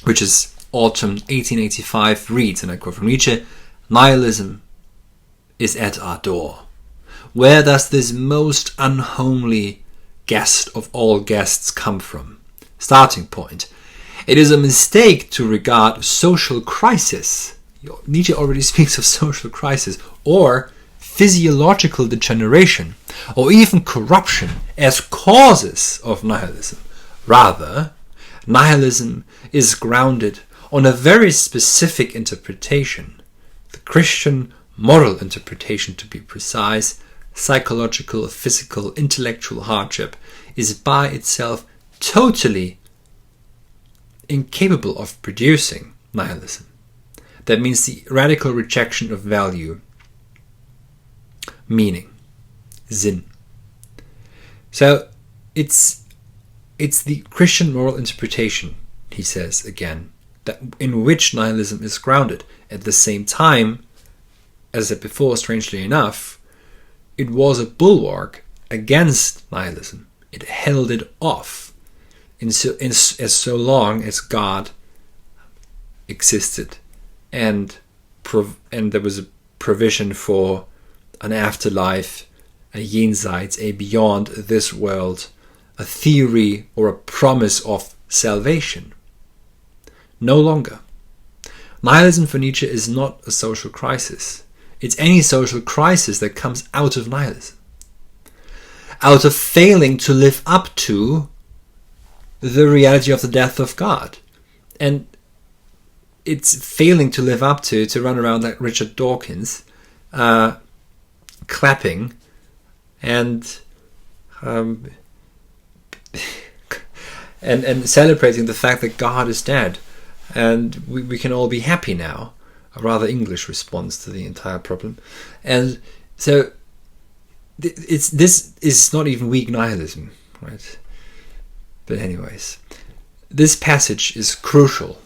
which is autumn 1885, reads, and I quote from Nietzsche, "Nihilism is at our door. Where does this most unhomely guest of all guests come from? Starting point. It is a mistake to regard social crisis," Nietzsche already speaks of social crisis, "or physiological degeneration, or even corruption as causes of nihilism. Rather, nihilism is grounded on a very specific interpretation, the Christian moral interpretation to be precise. Psychological, physical, intellectual hardship is by itself totally incapable of producing nihilism. That means the radical rejection of value, meaning, Sinn. So it's the Christian moral interpretation, he says again, that in which nihilism is grounded. At the same time, as I said before, strangely enough, it was a bulwark against nihilism. It held it off as so long as God existed, and there was a provision for an afterlife, a jenseits, a beyond this world, a theory or a promise of salvation. No longer. Nihilism for Nietzsche is not a social crisis. It's any social crisis that comes out of nihilism, out of failing to live up to the reality of the death of God. And it's failing to live up to run around like Richard Dawkins, clapping and celebrating the fact that God is dead, and we can all be happy now. A rather English response to the entire problem. And so this is not even weak nihilism, right? But anyways, this passage is crucial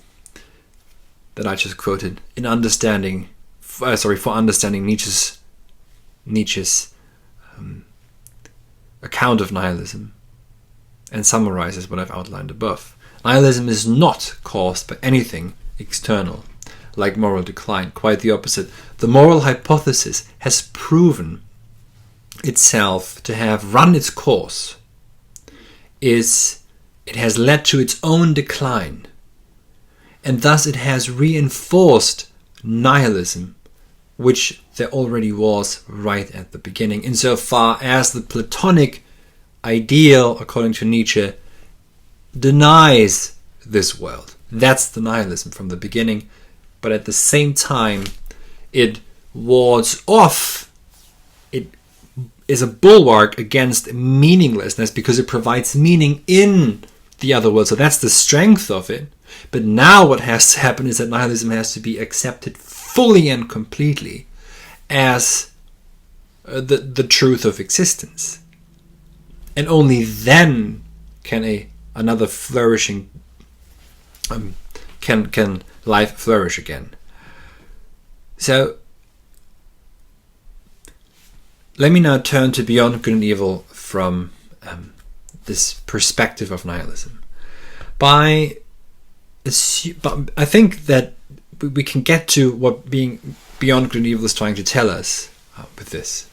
that I just quoted in understanding, for understanding Nietzsche's account of nihilism, and summarizes what I've outlined above. Nihilism is not caused by anything external, like moral decline. Quite the opposite. The moral hypothesis has proven itself to have run its course. It has led to its own decline, and thus it has reinforced nihilism, which there already was right at the beginning, insofar as the Platonic ideal, according to Nietzsche, denies this world. That's the nihilism from the beginning. But at the same time, it wards off, it is a bulwark against meaninglessness because it provides meaning in the other world. So that's the strength of it. But now what has to happen is that nihilism has to be accepted fully and completely as the truth of existence. And only then can another flourishing can life flourish again. So let me now turn to Beyond Good and Evil from this perspective of nihilism. But I think that we can get to what being Beyond Good and Evil is trying to tell us with this.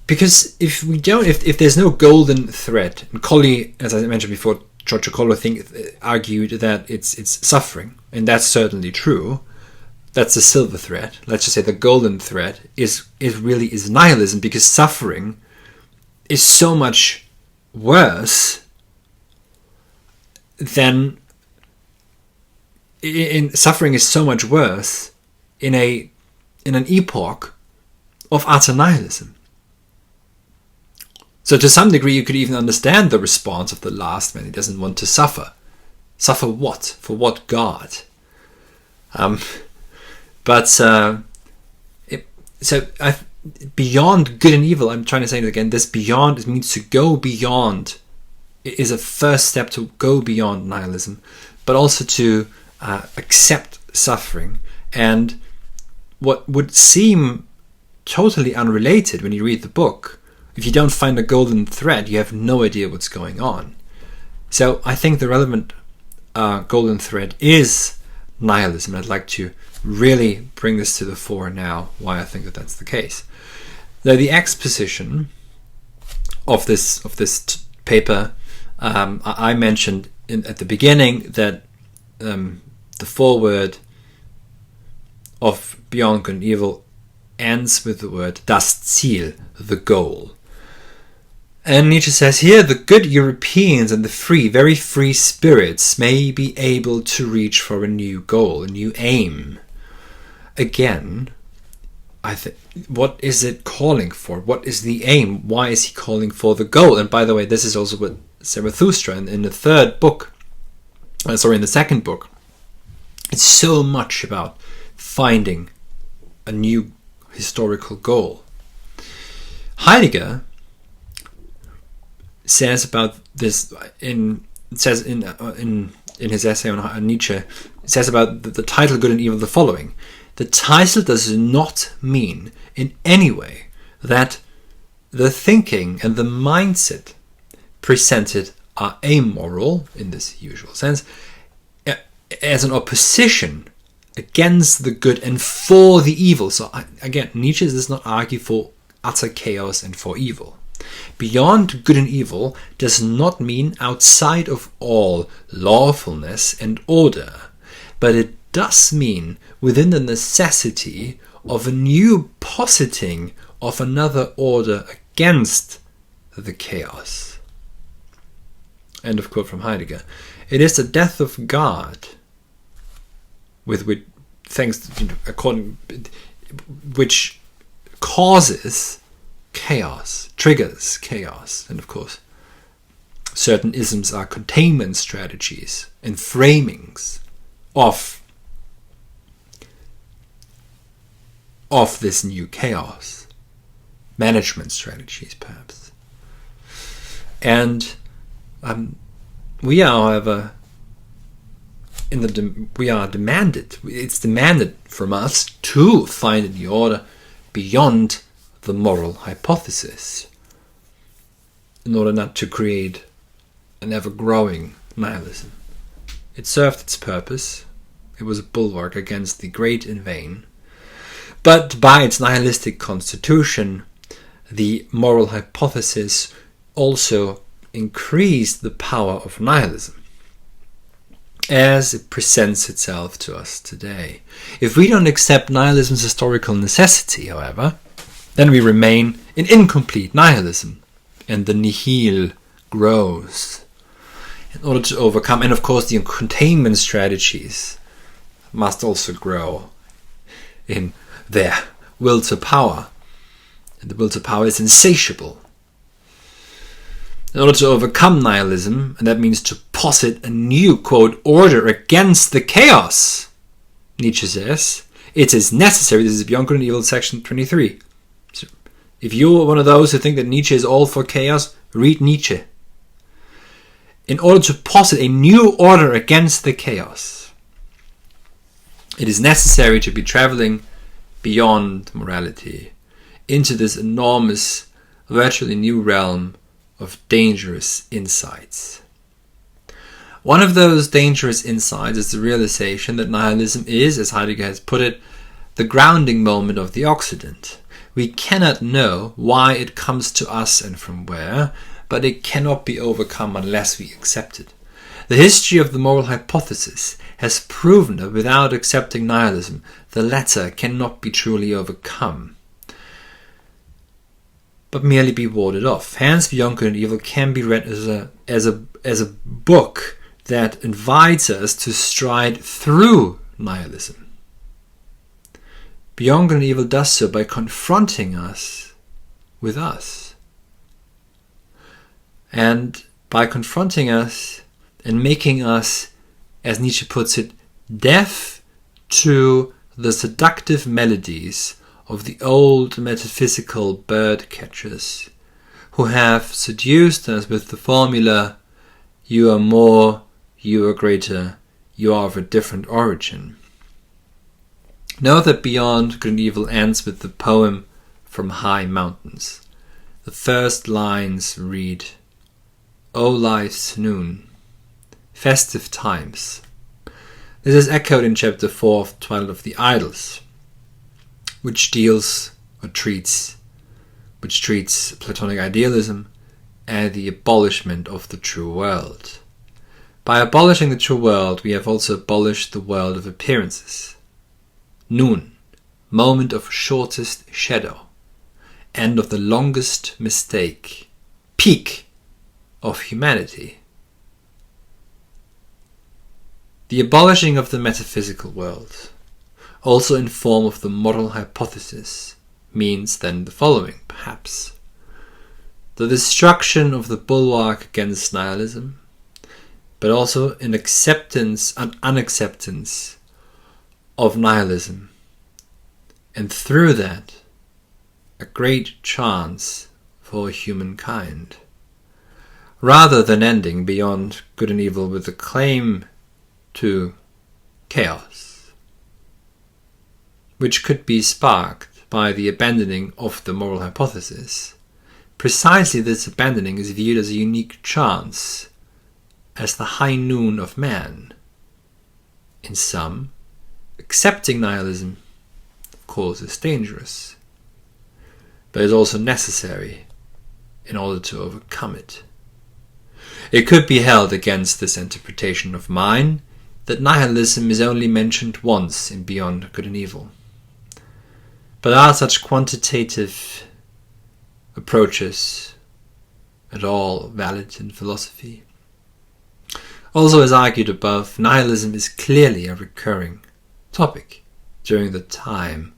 Because if there's no golden thread, and Colley, as I mentioned before, George Colley argued that it's suffering, and that's certainly true. That's the silver thread. Let's just say the golden thread is nihilism, because suffering is so much worse than suffering is so much worse in an epoch of utter nihilism. So to some degree, you could even understand the response of the last man. He doesn't want to suffer. Suffer what? For what God? Beyond good and evil, I'm trying to say it again, this beyond, it means to go beyond. It is a first step to go beyond nihilism, but also to accept suffering. And what would seem totally unrelated when you read the book, if you don't find a golden thread, you have no idea what's going on. So I think the relevant golden thread is nihilism. I'd like to really bring this to the fore now, why I think that that's the case. Now, the exposition of this paper, I mentioned at the beginning that the foreword of Beyond Good and Evil ends with the word das Ziel, the goal. And Nietzsche says here, the good Europeans and the free, very free spirits may be able to reach for a new goal, a new aim. Again, what is it calling for? What is the aim? Why is he calling for the goal? And by the way, this is also what Zarathustra in the second book, it's so much about finding a new historical goal. Heidegger says about this in his essay on Nietzsche, says about the title Good and Evil the following: the title does not mean in any way that the thinking and the mindset presented are amoral in this usual sense, as an opposition against the good and for the evil. So again, Nietzsche does not argue for utter chaos and for evil. Beyond good and evil does not mean outside of all lawfulness and order, but it does mean within the necessity of a new positing of another order against the chaos. End of quote from Heidegger. It is the death of God which causes chaos, triggers chaos. And of course, certain isms are containment strategies and framings of this new chaos. Management strategies, perhaps. And we are, however, it's demanded from us to find a new order beyond the moral hypothesis in order not to create an ever-growing nihilism. It served its purpose. It was a bulwark against the great and vain. But by its nihilistic constitution, the moral hypothesis also increased the power of nihilism as it presents itself to us today. If we don't accept nihilism's historical necessity, however, then we remain in incomplete nihilism, and the nihil grows. In order to overcome, and of course the containment strategies must also grow in their will to power. And the will to power is insatiable. In order to overcome nihilism, and that means to posit a new, quote, order against the chaos, Nietzsche says, it is necessary, this is Beyond Good and Evil, section 23. So if you're one of those who think that Nietzsche is all for chaos, read Nietzsche. In order to posit a new order against the chaos, it is necessary to be traveling beyond morality into this enormous, virtually new realm of dangerous insights. One of those dangerous insights is the realization that nihilism is, as Heidegger has put it, the grounding moment of the Occident. We cannot know why it comes to us and from where, but it cannot be overcome unless we accept it. The history of the moral hypothesis has proven that without accepting nihilism, the latter cannot be truly overcome, but merely be warded off. Hence, Beyond Good and Evil can be read as a book that invites us to stride through nihilism. Beyond Good and Evil does so by confronting us with us. And by confronting us and making us, as Nietzsche puts it, deaf to the seductive melodies of the old metaphysical bird catchers who have seduced us with the formula, you are more, you are greater, you are of a different origin. Know that Beyond Good and Evil ends with the poem From High Mountains. The first lines read, O life's noon, festive times. This is echoed in chapter 4 of Twilight of the Idols, which treats Platonic idealism and the abolishment of the true world. By abolishing the true world, we have also abolished the world of appearances. Noon, moment of shortest shadow, end of the longest mistake, peak of humanity. The abolishing of the metaphysical world, also in form of the moral hypothesis, means then the following, perhaps. The destruction of the bulwark against nihilism, but also an acceptance and unacceptance of nihilism, and through that, a great chance for humankind. Rather than ending Beyond Good and Evil with a claim to chaos, which could be sparked by the abandoning of the moral hypothesis, precisely this abandoning is viewed as a unique chance, as the high noon of man. In some, accepting nihilism, of course, is dangerous, but is also necessary in order to overcome it. It could be held against this interpretation of mine that nihilism is only mentioned once in Beyond Good and Evil. But are such quantitative approaches at all valid in philosophy? Also, as argued above, nihilism is clearly a recurring topic during the time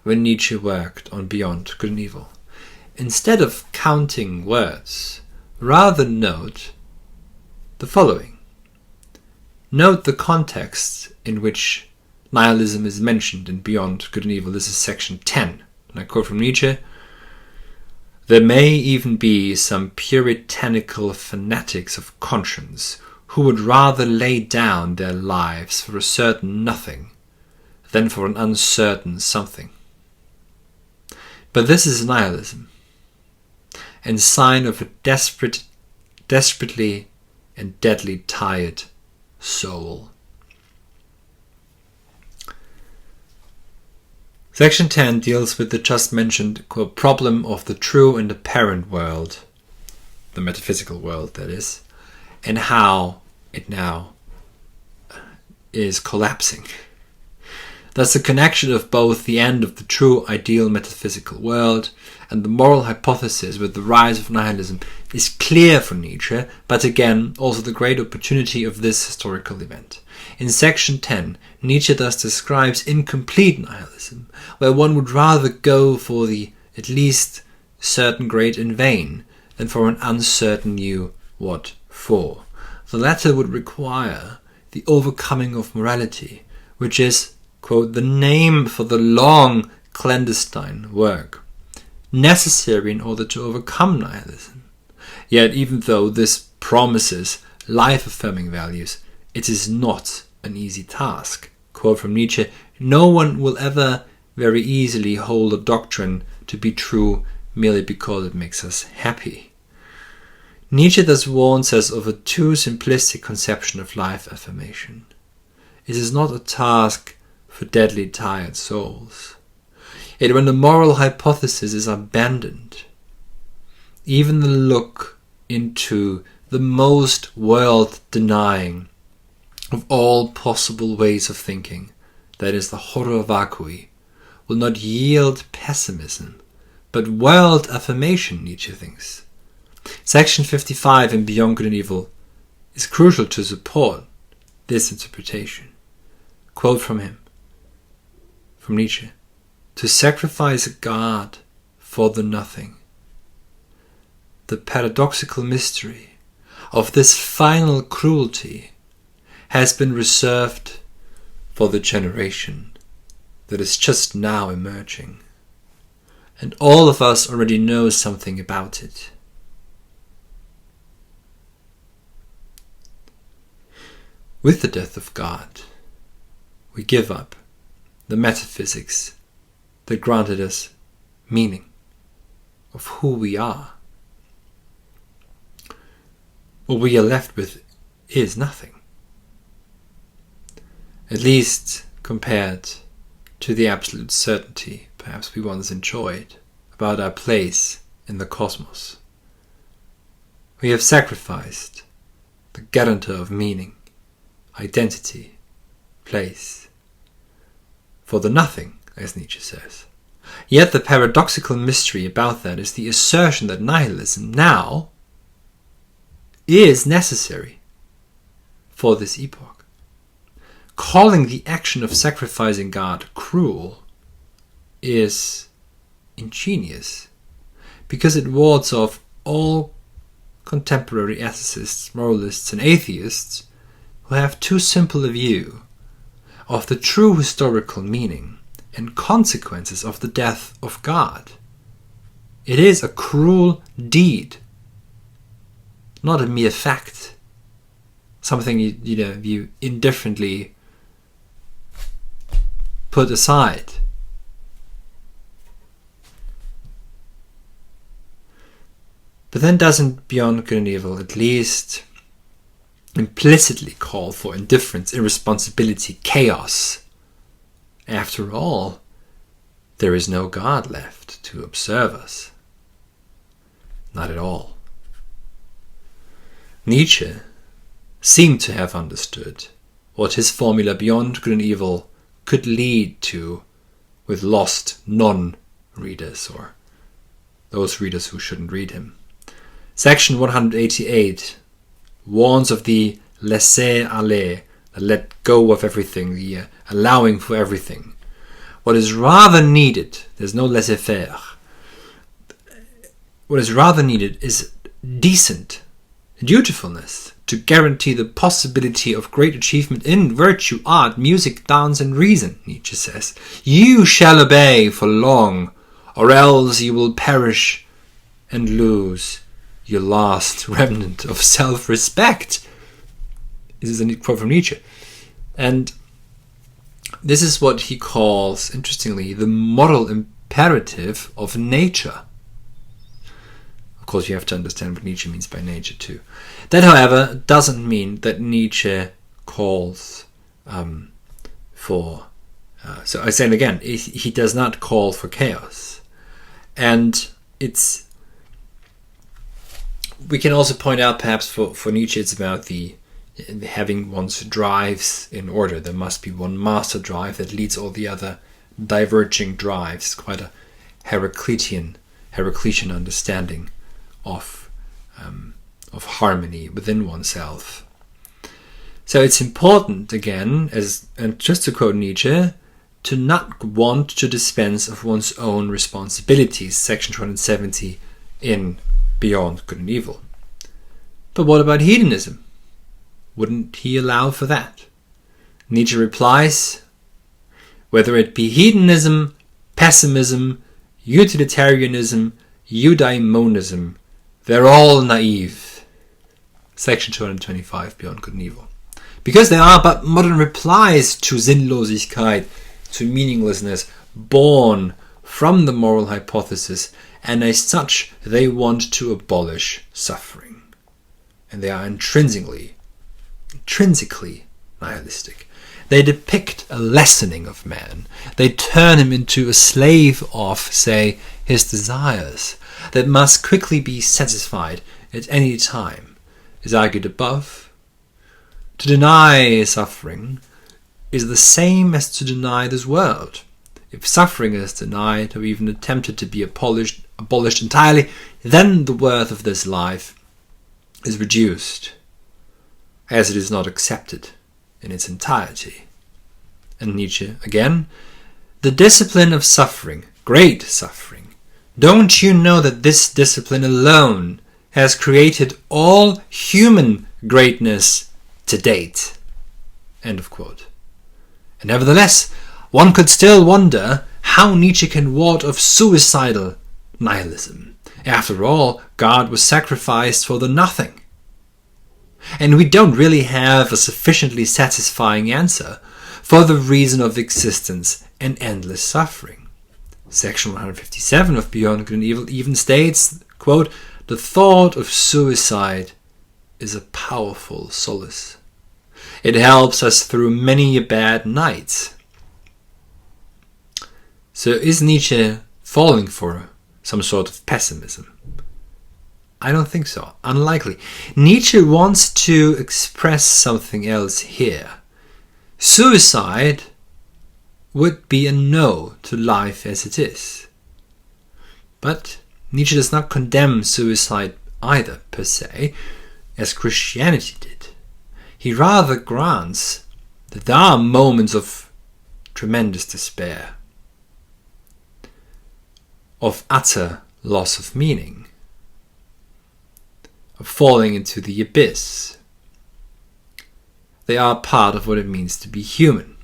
when Nietzsche worked on Beyond Good and Evil. Instead of counting words, rather note the following. Note the context in which nihilism is mentioned in Beyond Good and Evil. This is section 10. And I quote from Nietzsche, there may even be some puritanical fanatics of conscience who would rather lay down their lives for a certain nothing than for an uncertain something. But this is nihilism, and sign of a desperately and deadly tired soul. Section 10 deals with the just mentioned quote, problem of the true and apparent world, the metaphysical world that is, and how it now is collapsing. Thus the connection of both the end of the true ideal metaphysical world and the moral hypothesis with the rise of nihilism is clear for Nietzsche, but again, also the great opportunity of this historical event. In section 10, Nietzsche thus describes incomplete nihilism, where one would rather go for the at least certain great in vain than for an uncertain new what for. The latter would require the overcoming of morality, which is, quote, the name for the long clandestine work, necessary in order to overcome nihilism. Yet even though this promises life-affirming values, it is not an easy task. Quote from Nietzsche, no one will ever very easily hold a doctrine to be true merely because it makes us happy. Nietzsche thus warns us of a too simplistic conception of life-affirmation. It is not a task for deadly tired souls. Yet when the moral hypothesis is abandoned, even the look into the most world-denying of all possible ways of thinking, that is the horror vacui, will not yield pessimism, but world affirmation, Nietzsche thinks. Section 55 in Beyond Good and Evil is crucial to support this interpretation. Quote from him, from Nietzsche, to sacrifice God for the nothing. The paradoxical mystery of this final cruelty has been reserved for the generation that is just now emerging. And all of us already know something about it. With the death of God, we give up the metaphysics that granted us meaning of who we are. What we are left with is nothing, at least compared to the absolute certainty perhaps we once enjoyed about our place in the cosmos. We have sacrificed the guarantor of meaning, identity, place, for the nothing, as Nietzsche says. Yet the paradoxical mystery about that is the assertion that nihilism now is necessary for this epoch. Calling the action of sacrificing God cruel is ingenious, because it wards off all contemporary ethicists, moralists, and atheists who have too simple a view of the true historical meaning and consequences of the death of God. It is a cruel deed, not a mere fact, something you indifferently put aside. But then doesn't Beyond Good and Evil at least implicitly call for indifference, irresponsibility, chaos? After all, there is no God left to observe us. Not at all. Nietzsche seemed to have understood what his formula Beyond Good and Evil could lead to with lost non-readers, or those readers who shouldn't read him. Section 188 warns of the laisser-aller, the let go of everything, the allowing for everything. What is rather needed, there's no laissez-faire. What is rather needed is decent dutifulness to guarantee the possibility of great achievement in virtue, art, music, dance, and reason, Nietzsche says. You shall obey for long, or else you will perish and lose your last remnant of self-respect. This is a quote from Nietzsche. And this is what he calls, interestingly, the moral imperative of nature. Of course, you have to understand what Nietzsche means by nature too. That, however, doesn't mean that Nietzsche calls for... so I say it again, he does not call for chaos. And it's... We can also point out, perhaps, for Nietzsche, it's about the having one's drives in order. There must be one master drive that leads all the other diverging drives. Quite a Heraclitean Heraclitean understanding of harmony within oneself. So it's important, again, and just to quote Nietzsche, to not want to dispense of one's own responsibilities, section 270 in Beyond Good and Evil. But what about hedonism? Wouldn't he allow for that? Nietzsche replies, whether it be hedonism, pessimism, utilitarianism, eudaimonism, they're all naive. Section 225, Beyond Good and Evil. Because they are but modern replies to Sinnlosigkeit, to meaninglessness, born from the moral hypothesis, and as such they want to abolish suffering. And they are intrinsically nihilistic. They depict a lessening of man. They turn him into a slave of, say, his desires that must quickly be satisfied at any time. As argued above, to deny suffering is the same as to deny this world. If suffering is denied or even attempted to be abolished entirely, then the worth of this life is reduced, as it is not accepted in its entirety. And Nietzsche, again, the discipline of suffering, great suffering. Don't you know that this discipline alone has created all human greatness to date? End of quote. And nevertheless, one could still wonder how Nietzsche can ward off suicidal nihilism. After all, God was sacrificed for the nothing. And we don't really have a sufficiently satisfying answer for the reason of existence and endless suffering. Section 157 of Beyond Good and Evil even states, quote, the thought of suicide is a powerful solace. It helps us through many a bad night. So is Nietzsche falling for some sort of pessimism? I don't think so. Unlikely. Nietzsche wants to express something else here. Suicide would be a no to life as it is. But Nietzsche does not condemn suicide either, per se, as Christianity did. He rather grants that there are moments of tremendous despair, of utter loss of meaning, of falling into the abyss. They are part of what it means to be human.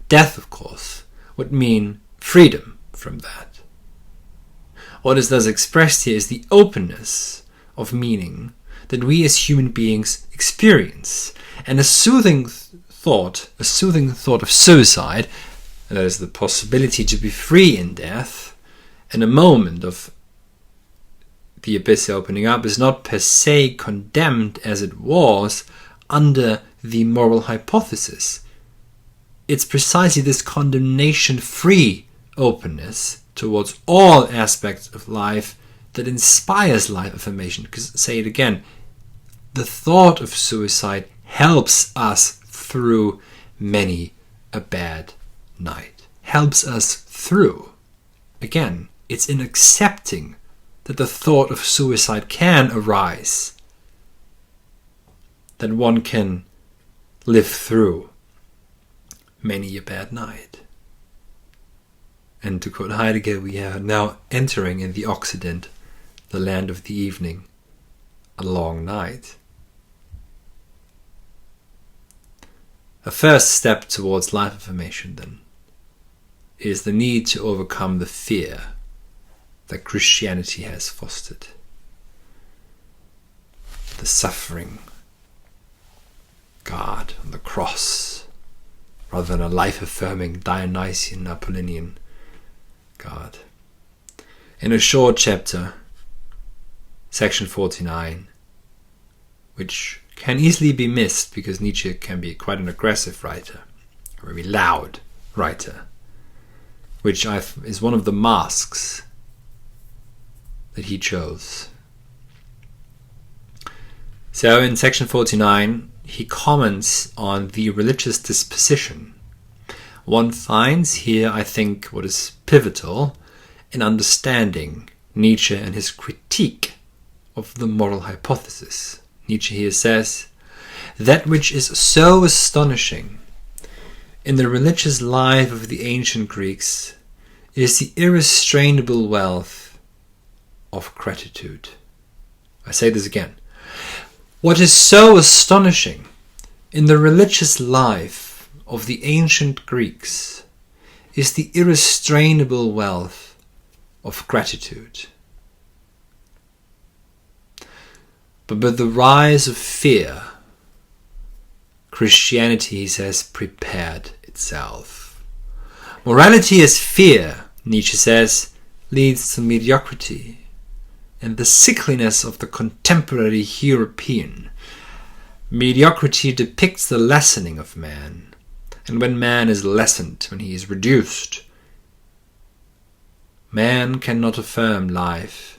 Death, of course, would mean freedom from that. What is thus expressed here is the openness of meaning that we as human beings experience, and a soothing thought of suicide, and that is the possibility to be free in death, and a moment of the abyss opening up, is not per se condemned as it was under the moral hypothesis. It's precisely this condemnation-free openness towards all aspects of life that inspires life-affirmation. Because, say it again, the thought of suicide helps us through many a bad night. Helps us through. Again, it's in accepting that the thought of suicide can arise that one can live through many a bad night. And to quote Heidegger, we are now entering in the Occident, the land of the evening, a long night. A first step towards life affirmation, then, is the need to overcome the fear that Christianity has fostered. The suffering God on the cross, rather than a life-affirming Dionysian Apollinian God. In a short chapter, section 49, which can easily be missed because Nietzsche can be quite an aggressive writer, a very loud writer, which is one of the masks that he chose. So in section 49, he comments on the religious disposition. One finds here, I think, what is pivotal in understanding Nietzsche and his critique of the moral hypothesis. Nietzsche here says, "That which is so astonishing in the religious life of the ancient Greeks is the irrestrainable wealth of gratitude." I say this again. What is so astonishing in the religious life of the ancient Greeks is the irrestrainable wealth of gratitude. But with the rise of fear, Christianity, he says, prepared itself. Morality as fear, Nietzsche says, leads to mediocrity and the sickliness of the contemporary European. Mediocrity depicts the lessening of man, and when man is lessened, when he is reduced, man cannot affirm life.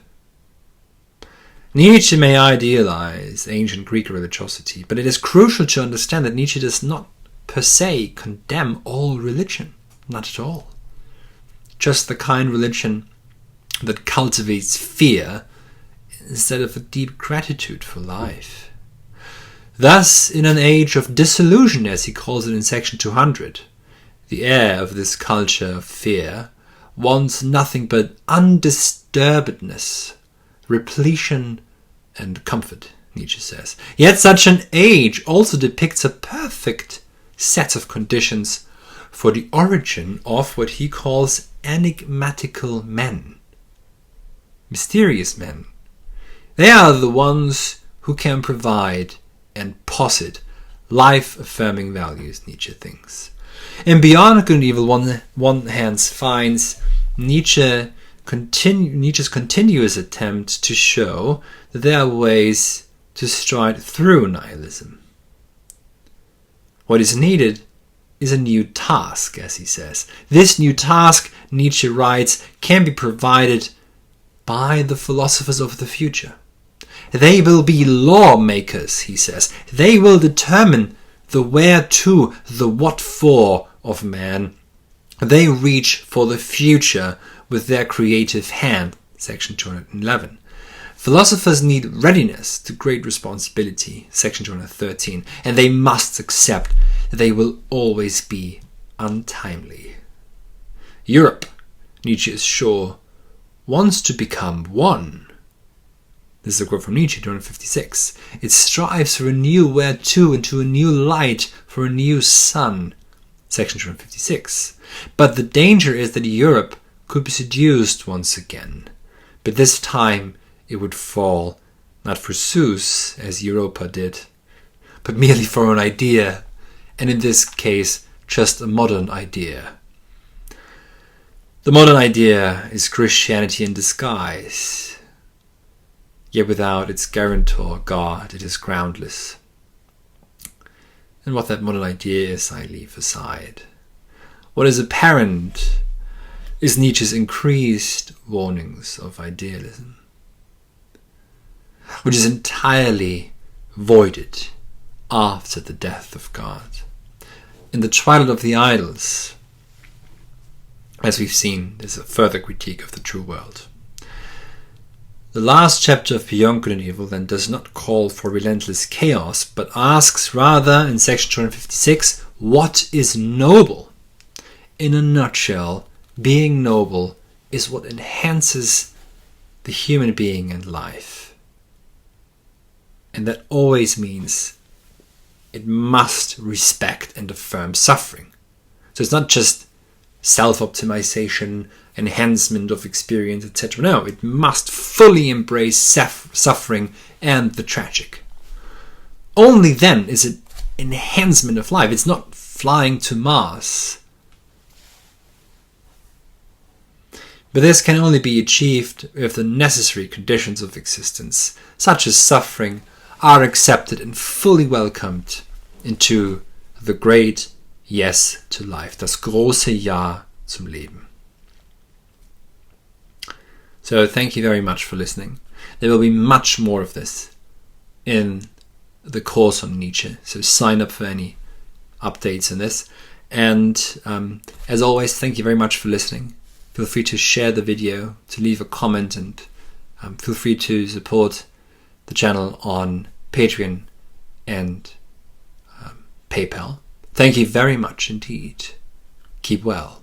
Nietzsche may idealize ancient Greek religiosity, but it is crucial to understand that Nietzsche does not per se condemn all religion, not at all. Just the kind of religion that cultivates fear instead of a deep gratitude for life. Thus, in an age of disillusion, as he calls it in section 200, the heir of this culture of fear wants nothing but undisturbedness, repletion, and comfort, Nietzsche says. Yet such an age also depicts a perfect set of conditions for the origin of what he calls enigmatical men, mysterious men. They are the ones who can provide and posit life-affirming values, Nietzsche thinks. And beyond good and evil, one hands finds Nietzsche's continuous attempt to show that there are ways to stride through nihilism. What is needed is a new task, as he says. This new task, Nietzsche writes, can be provided by the philosophers of the future. They will be lawmakers, he says. They will determine the where to, the what for of man. They reach for the future with their creative hand, section 211. Philosophers need readiness to great responsibility, section 213, and they must accept that they will always be untimely. Europe, Nietzsche is sure, wants to become one. This is a quote from Nietzsche, 256. It strives for a new where to, into a new light, for a new sun, section 256. But the danger is that Europe could be seduced once again. But this time it would fall, not for Zeus, as Europa did, but merely for an idea, and in this case, just a modern idea. The modern idea is Christianity in disguise. Yet without its guarantor, God, it is groundless. And what that modern idea is, I leave aside. What is apparent is Nietzsche's increased warnings of idealism, which is entirely voided after the death of God. In the Twilight of the Idols, as we've seen, there's a further critique of the true world. The last chapter of Beyond Good and Evil then does not call for relentless chaos, but asks rather in section 256, what is noble? In a nutshell, being noble is what enhances the human being and life. And that always means it must respect and affirm suffering. So it's not just self-optimization, enhancement of experience, etc. No, it must fully embrace suffering and the tragic. Only then is it enhancement of life. It's not flying to Mars. But this can only be achieved if the necessary conditions of existence, such as suffering, are accepted and fully welcomed into the great Yes to life, das große Ja zum Leben. So thank you very much for listening. There will be much more of this in the course on Nietzsche, so sign up for any updates on this. And as always, thank you very much for listening. Feel Feel free to share the video, to leave a comment, and feel free to support the channel on Patreon and PayPal. Thank you very much indeed. Keep well.